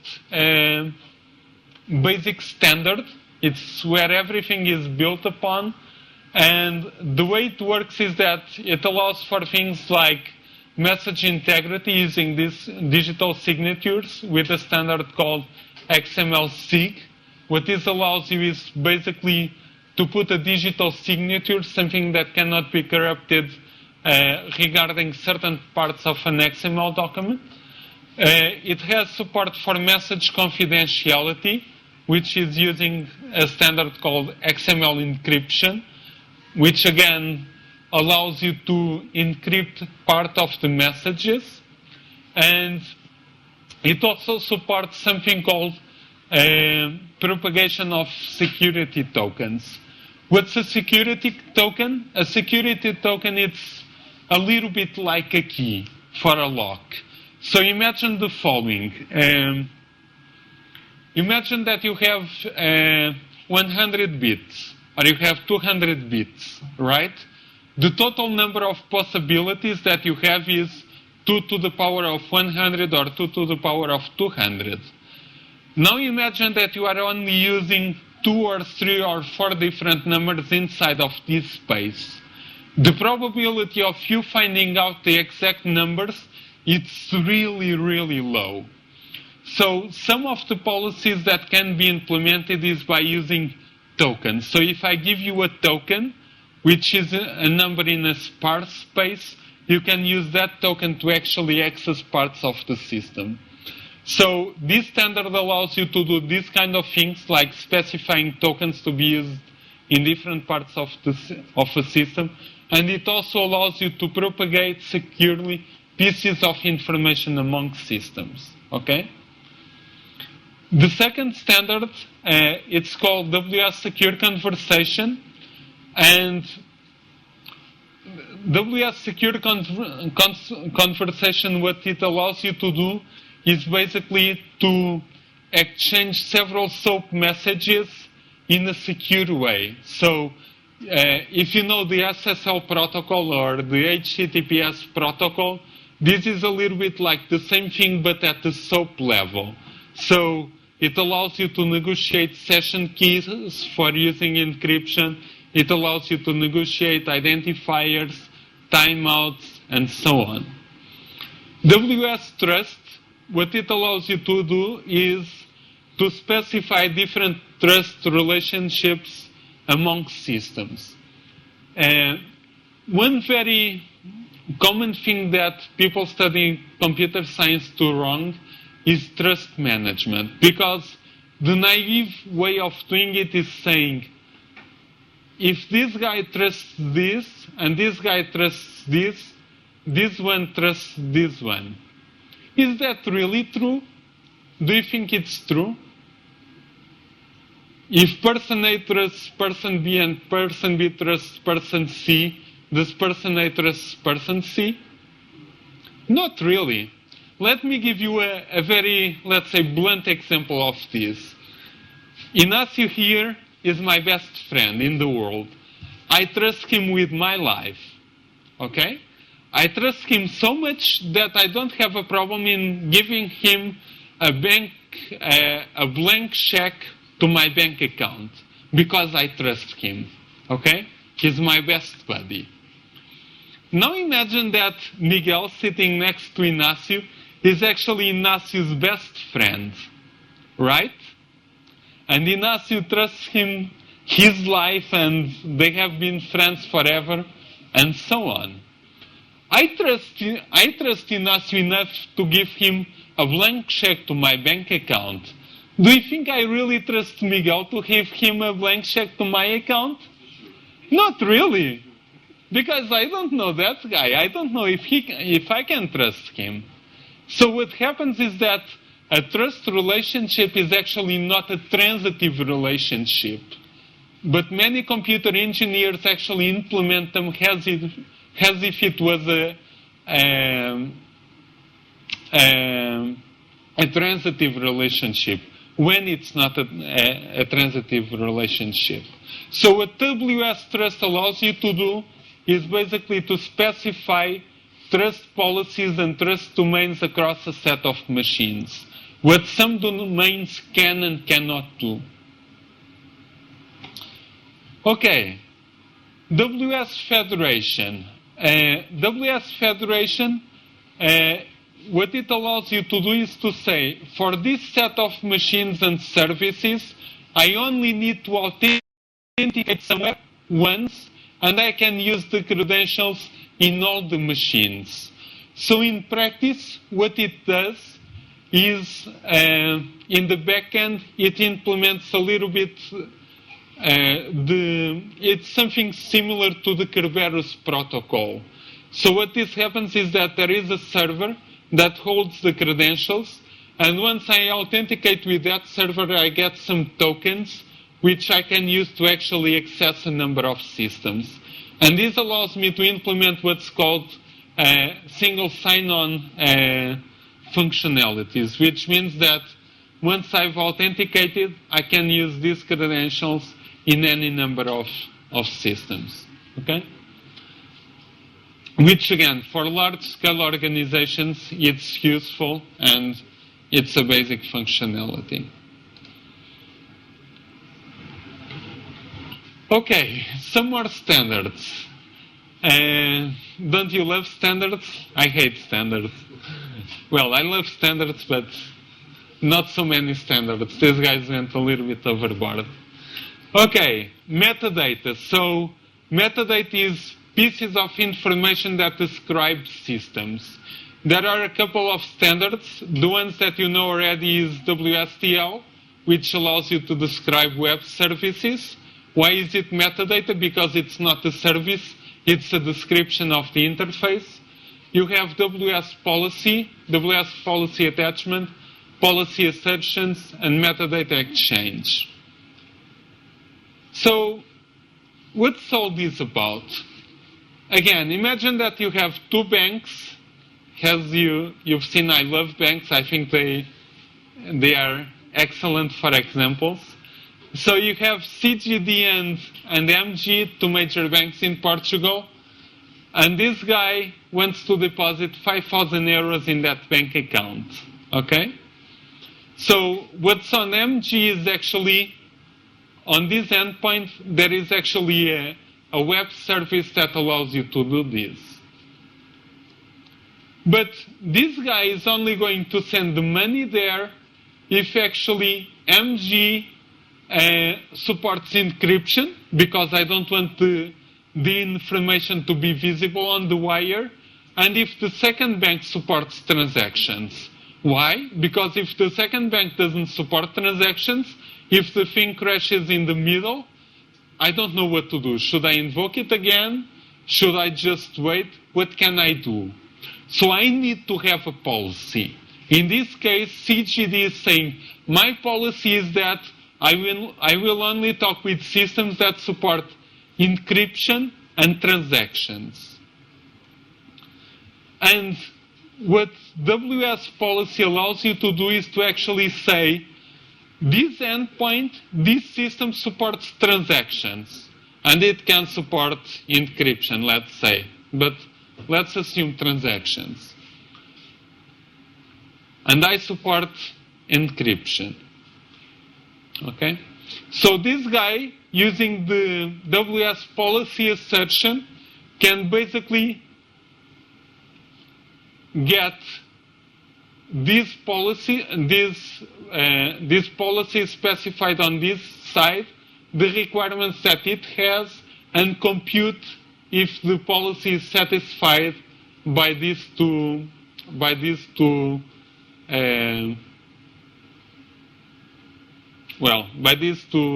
basic standard. It's where everything is built upon. And the way it works is that it allows for things like message integrity using these digital signatures with a standard called XML-SIG. What this allows you is basically to put a digital signature, something that cannot be corrupted regarding certain parts of an XML document. It has support for message confidentiality, which is using a standard called XML encryption, which again allows you to encrypt part of the messages. And it also supports something called propagation of security tokens. What's a security token? A security token is a little bit like a key for a lock. So imagine the following. Imagine that you have 100 bits, or you have 200 bits, right? The total number of possibilities that you have is 2 to the power of 100 or 2 to the power of 200. Now imagine that you are only using 2 or 3 or 4 different numbers inside of this space. The probability of you finding out the exact numbers it's really, really low. So some of the policies that can be implemented is by using tokens. So if I give you a token, which is a number in a sparse space, you can use that token to actually access parts of the system. So this standard allows you to do these kind of things, like specifying tokens to be used in different parts of a system, and it also allows you to propagate securely pieces of information among systems. Okay? The second standard, it's called WS Secure Conversation, and WS Secure Conversation, what it allows you to do is basically to exchange several SOAP messages in a secure way. So if you know the SSL protocol or the HTTPS protocol, this is a little bit like the same thing but at the SOAP level. So it allows you to negotiate session keys for using encryption. It allows you to negotiate identifiers, timeouts, and so on. WS Trust, what it allows you to do is to specify different trust relationships among systems. One very common thing that people studying computer science do wrong is trust management, because the naive way of doing it is saying, if this guy trusts this, and this guy trusts this one trusts this one. Is that really true? Do you think it's true? If person A trusts person B and person B trusts person C, does person A trust person C? Not really. Let me give you a very, let's say, blunt example of this. Ignacio here is my best friend in the world. I trust him with my life. Okay? I trust him so much that I don't have a problem in giving him a blank check to my bank account because I trust him. Okay? He's my best buddy. Now imagine that Miguel sitting next to Ignacio is actually Ignacio's best friend. Right? And Ignacio trusts him his life and they have been friends forever and so on. I trust Ignacio enough to give him a blank check to my bank account. Do you think I really trust Miguel to give him a blank check to my account? Not really. Because I don't know that guy. I don't know if I can trust him. So what happens is that a trust relationship is actually not a transitive relationship. But many computer engineers actually implement them as if it was a transitive relationship, when it's not a transitive relationship. So what WS Trust allows you to do is basically to specify trust policies and trust domains across a set of machines, what some domains can and cannot do. Okay, WS Federation. WS Federation, what it allows you to do is to say, for this set of machines and services, I only need to authenticate somewhere once, and I can use the credentials in all the machines. So in practice, what it does is, in the backend, it implements a little bit it's something similar to the Kerberos protocol. So what this happens is that there is a server that holds the credentials, and once I authenticate with that server, I get some tokens which I can use to actually access a number of systems. And this allows me to implement what's called single sign-on functionalities, which means that once I've authenticated, I can use these credentials in any number of systems. Okay? Which again, for large-scale organizations, it's useful and it's a basic functionality. Okay, some more standards. Don't you love standards? I hate standards. Well, I love standards, but not so many standards. These guys went a little bit overboard. Okay, metadata. So metadata is pieces of information that describe systems. There are a couple of standards. The ones that you know already is WSDL, which allows you to describe web services. Why is it metadata? Because it's not a service, it's a description of the interface. You have WS policy attachment, policy assertions, and metadata exchange. So, what's all this about? Again, imagine that you have two banks. As you've seen, I love banks. I think they are excellent for examples. So you have CGD and MG, two major banks in Portugal, and this guy wants to deposit 5,000 euros in that bank account. Okay? So what's on MG is actually, on this endpoint, there is actually a web service that allows you to do this. But this guy is only going to send the money there if actually MG supports encryption, because I don't want the information to be visible on the wire, and if the second bank supports transactions. Why? Because if the second bank doesn't support transactions, if the thing crashes in the middle, I don't know what to do. Should I invoke it again? Should I just wait? What can I do? So I need to have a policy. In this case, CGD is saying, my policy is that I will only talk with systems that support encryption and transactions. And what WS policy allows you to do is to actually say, this endpoint, this system supports transactions, and it can support encryption, let's say. But let's assume transactions. And I support encryption. Okay? So this guy, using the WS policy assertion, can basically get this policy specified on this side, the requirements that it has, and compute if the policy is satisfied by these two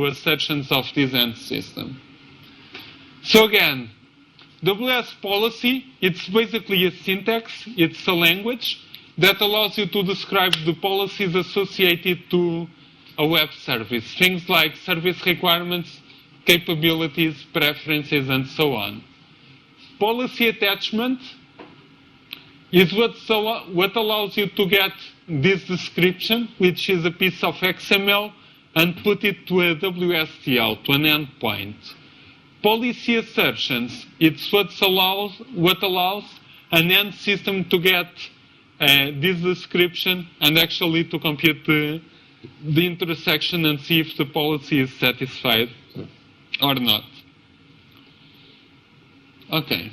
assertions of this end system. So again, WS policy, it's basically a syntax, it's a language that allows you to describe the policies associated to a web service. Things like service requirements, capabilities, preferences, and so on. Policy attachment is what allows you to get this description, which is a piece of XML, and put it to a WSDL, to an endpoint. Policy assertions, it's what allows an end system to get this description and actually to compute the intersection and see if the policy is satisfied or not. Okay.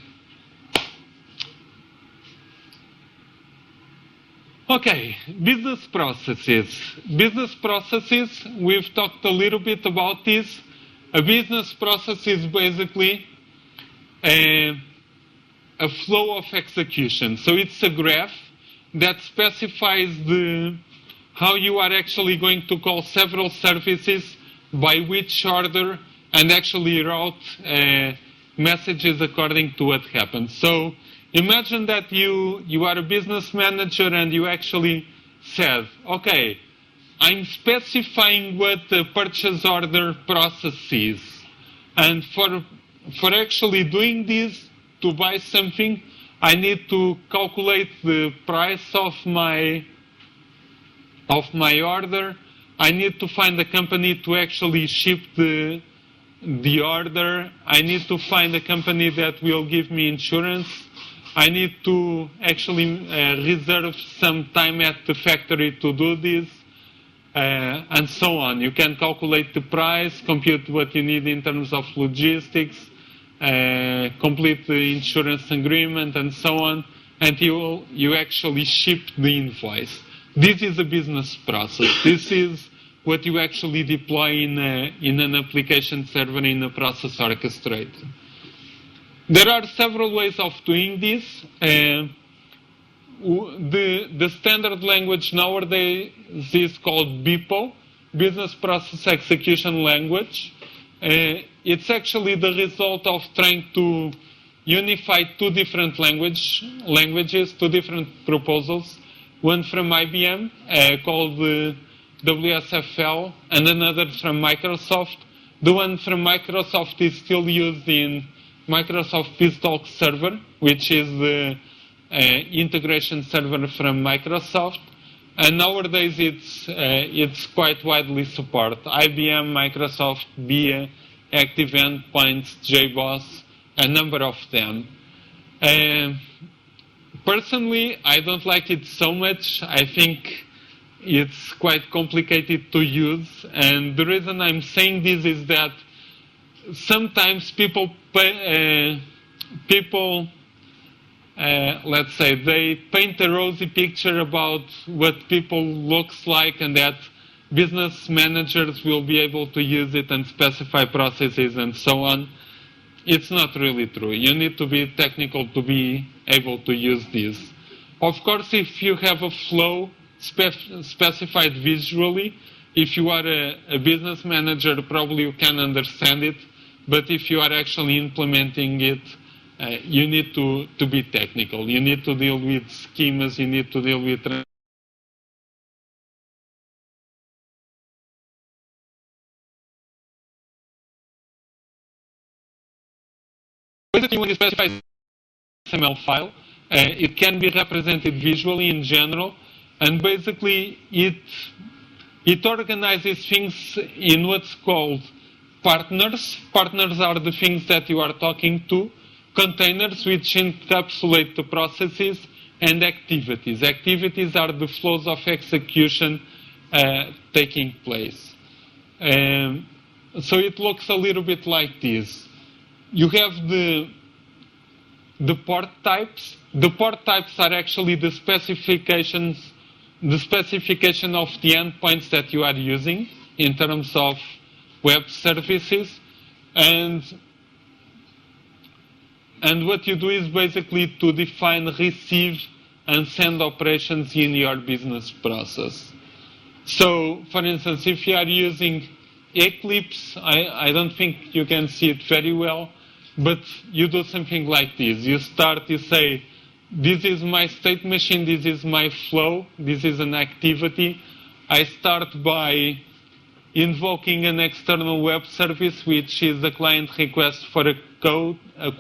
Okay, business processes. Business processes, we've talked a little bit about this. A business process is basically a flow of execution. So it's a graph that specifies how you are actually going to call several services, by which order, and actually route messages according to what happens. So imagine that you are a business manager and you actually said, okay, I'm specifying what the purchase order process is. And for actually doing this, to buy something, I need to calculate the price of my order. I need to find a company to actually ship the order. I need to find a company that will give me insurance. I need to actually reserve some time at the factory to do this, and so on. You can calculate the price, compute what you need in terms of logistics, complete the insurance agreement, and so on, until you actually ship the invoice. This is a business process. This is what you actually deploy in an application server in a process orchestrator. There are several ways of doing this. The standard language nowadays is called BPO, Business Process Execution Language. It's actually the result of trying to unify two different languages, two different proposals, one from IBM called WSFL and another from Microsoft. The one from Microsoft is still used in Microsoft BizTalk Server, which is the integration server from Microsoft. And nowadays it's quite widely supported. IBM, Microsoft, BIA, Active Endpoints, JBoss, a number of them. Personally, I don't like it so much. I think it's quite complicated to use. And the reason I'm saying this is that sometimes people let's say, they paint a rosy picture about what people looks like and that business managers will be able to use it and specify processes and so on. It's not really true. You need to be technical to be able to use this. Of course, if you have a flow specified visually, if you are a business manager, probably you can understand it. But if you are actually implementing it, you need to be technical. You need to deal with schemas. You need to deal with basically when you specify XML file, it can be represented visually in general, and basically it organizes things in what's called partners. Partners are the things that you are talking to. Containers, which encapsulate the processes, and activities. Activities are the flows of execution taking place. So it looks a little bit like this. You have the port types. The port types are actually the specification of the endpoints that you are using in terms of web services. And what you do is basically to define receive and send operations in your business process. So, for instance, if you are using Eclipse, I don't think you can see it very well, but you do something like this. You start, you say, this is my state machine, this is my flow, this is an activity. I start by invoking an external web service, which is a client request for a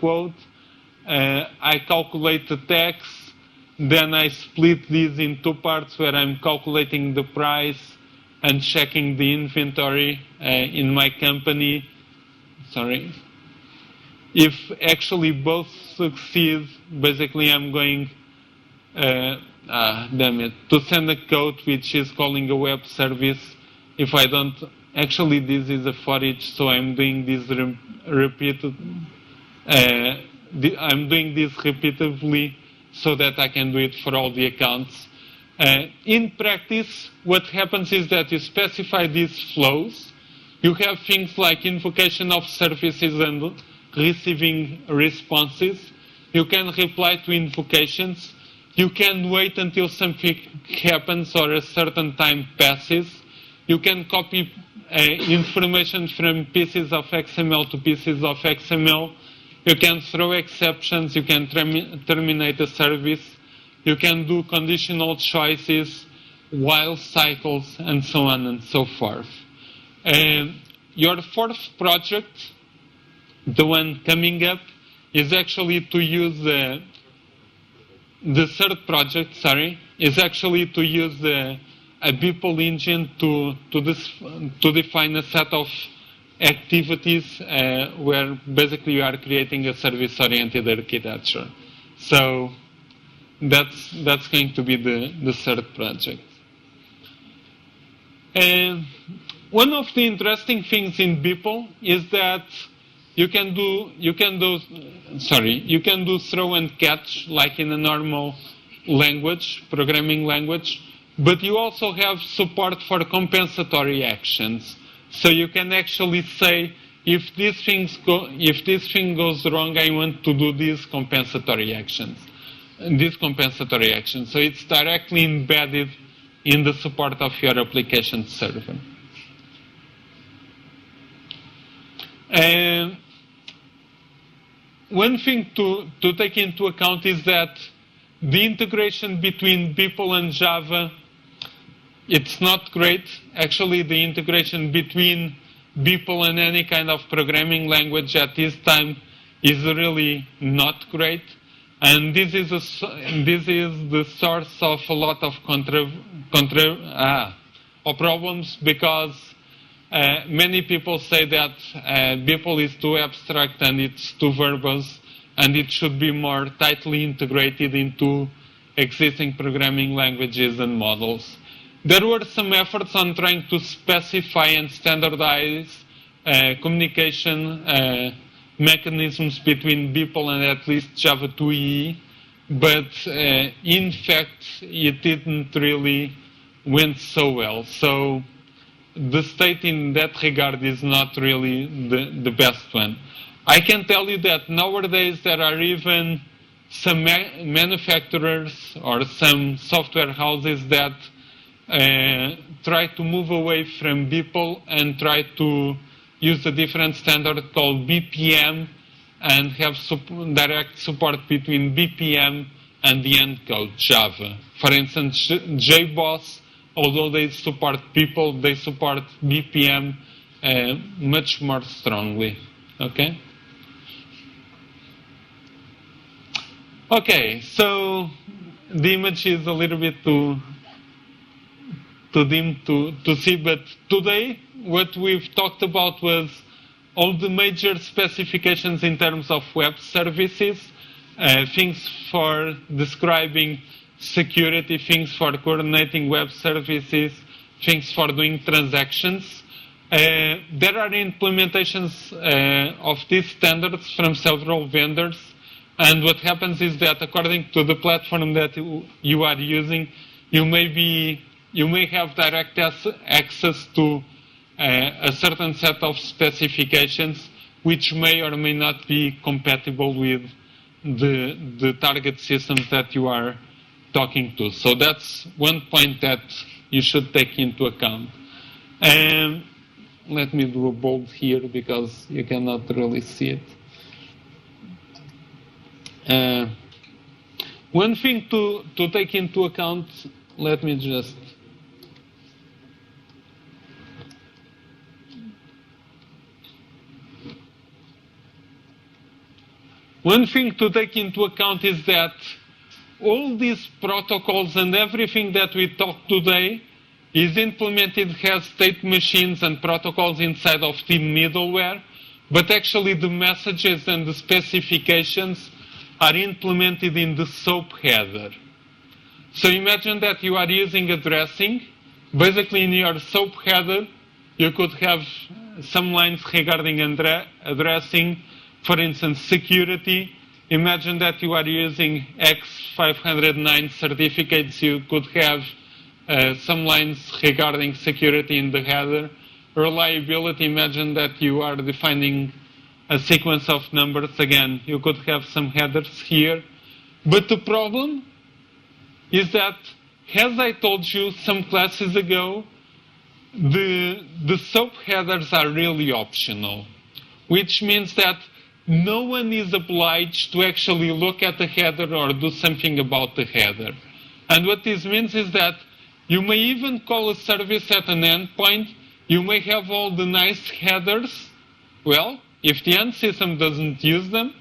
quote. I calculate the tax, then I split these in two parts where I'm calculating the price and checking the inventory in my company. Sorry. If actually both succeed, basically I'm going, to send a code which is calling a web service. If I don't, actually this is a for each, so I'm doing this repeated. I'm doing this repeatedly so that I can do it for all the accounts. In practice, what happens is that you specify these flows. You have things like invocation of services and receiving responses. You can reply to invocations. You can wait until something happens or a certain time passes. You can copy information from pieces of XML to pieces of XML. You can throw exceptions, you can terminate a service, you can do conditional choices, while cycles, and so on and so forth. Your fourth project, the one coming up, is actually to use the third project, is actually to use a BPOL engine to define a set of activities where basically you are creating a service-oriented architecture. So that's going to be the third project. And one of the interesting things in BPOL is that you can do throw and catch like in a normal language, programming language, but you also have support for compensatory actions. So you can actually say, if this thing goes wrong, I want to do these compensatory actions. So it's directly embedded in the support of your application server. And one thing to take into account is that the integration between Beeple and Java, it's not great. Actually, the integration between Beeple and any kind of programming language at this time is really not great. And this is the source of a lot of problems, because many people say that Beeple is too abstract and it's too verbose, and it should be more tightly integrated into existing programming languages and models. There were some efforts on trying to specify and standardize communication mechanisms between Beeple and at least Java 2EE, but in fact it didn't really went so well. So the state in that regard is not really the best one. I can tell you that nowadays there are even some manufacturers or some software houses that try to move away from Beeple and try to use a different standard called BPM and have direct support between BPM and the end code Java. For instance, JBoss, although they support Beeple, they support BPM much more strongly. Okay? Okay, so the image is a little bit too dim to see, but today what we've talked about was all the major specifications in terms of web services, things for describing security, things for coordinating web services, things for doing transactions. There are implementations of these standards from several vendors, and what happens is that according to the platform that you are using, you may have direct access to a certain set of specifications which may or may not be compatible with the target systems that you are talking to. So that's one point that you should take into account. And let me do a bold here because you cannot really see it. One thing to take into account, let me just... One thing to take into account is that all these protocols and everything that we talked today is implemented as state machines and protocols inside of the middleware, but actually the messages and the specifications are implemented in the SOAP header. So imagine that you are using addressing. Basically in your SOAP header, you could have some lines regarding addressing. For instance, security. Imagine that you are using X509 certificates. You could have some lines regarding security in the header. Reliability. Imagine that you are defining a sequence of numbers. Again, you could have some headers here. But the problem is that, as I told you some classes ago, the SOAP headers are really optional, which means that no one is obliged to actually look at the header or do something about the header. And what this means is that you may even call a service at an endpoint. You may have all the nice headers. Well, if the end system doesn't use them,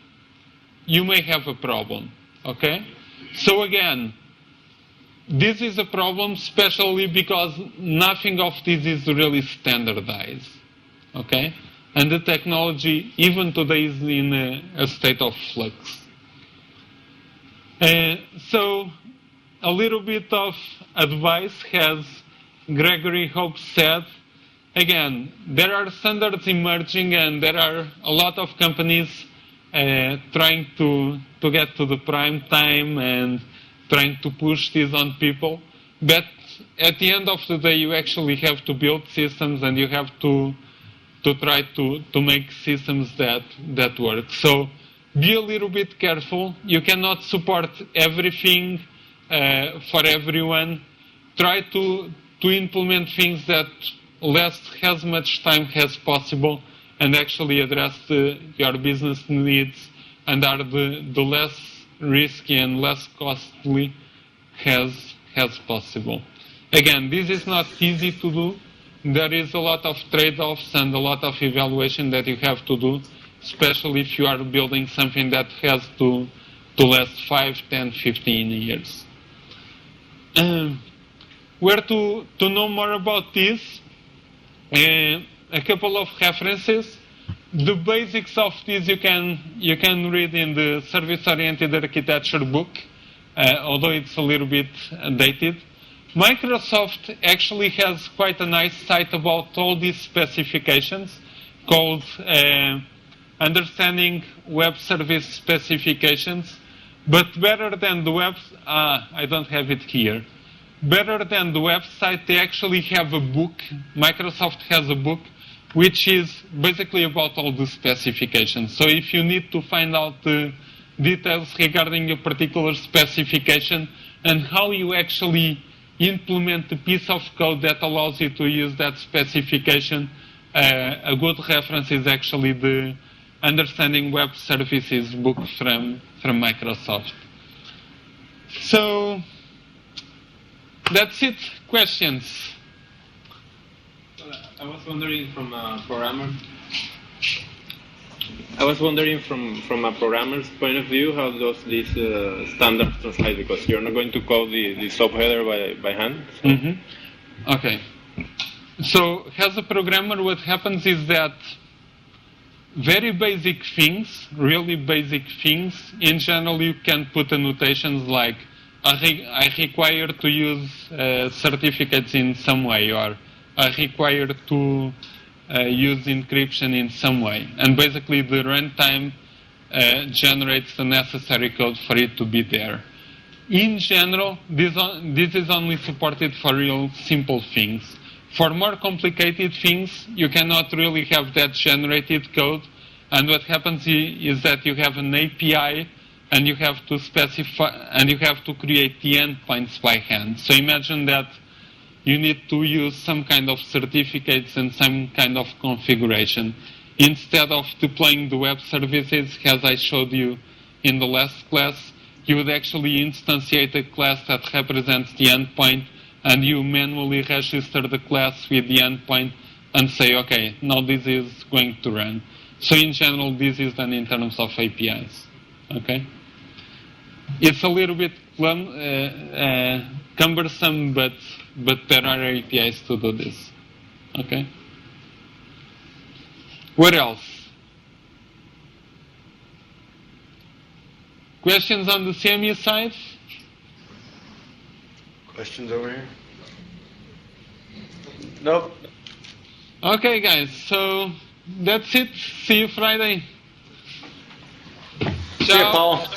you may have a problem. Okay? So again, this is a problem, especially because nothing of this is really standardized. Okay? And the technology, even today, is in a state of flux. So, a little bit of advice, as Gregory Hope said, again, there are standards emerging, and there are a lot of companies trying to get to the prime time and trying to push this on people. But at the end of the day, you actually have to build systems, and you have to try to make systems that work. So be a little bit careful. You cannot support everything for everyone. Try to implement things that last as much time as possible and actually address your business needs and are the less risky and less costly as possible. Again, this is not easy to do. There is a lot of trade-offs and a lot of evaluation that you have to do, especially if you are building something that has to last 5, 10, 15 years. Where to know more about this? A couple of references. The basics of this you can read in the Service-Oriented Architecture book, although it's a little bit dated. Microsoft actually has quite a nice site about all these specifications called Understanding Web Service Specifications. But better than the I don't have it here. Better than the website, they actually have a book. Microsoft has a book which is basically about all the specifications. So if you need to find out the details regarding a particular specification and how you actually implement a piece of code that allows you to use that specification, a good reference is actually the Understanding Web Services book from Microsoft. So that's it. Questions? I was wondering from a programmer. I was wondering from a programmer's point of view, how does this standard translate? Because you're not going to code the subheader by hand. So. Mm-hmm. Okay. So as a programmer, what happens is that very basic things, really basic things, in general you can put annotations like I require to use certificates in some way, or I require to use encryption in some way. And basically the runtime generates the necessary code for it to be there. In general, this is only supported for real simple things. For more complicated things, you cannot really have that generated code. And what happens is that you have an API and you have to specify, and you have to create the endpoints by hand. So imagine that you need to use some kind of certificates and some kind of configuration. Instead of deploying the web services, as I showed you in the last class, you would actually instantiate a class that represents the endpoint, and you manually register the class with the endpoint and say, okay, now this is going to run. So in general, this is done in terms of APIs. Okay? It's a little bit cumbersome, but there are APIs to do this. Okay? What else? Questions on the CMU side? Questions over here? Nope. Okay, guys. So that's it. See you Friday. See you, Paul.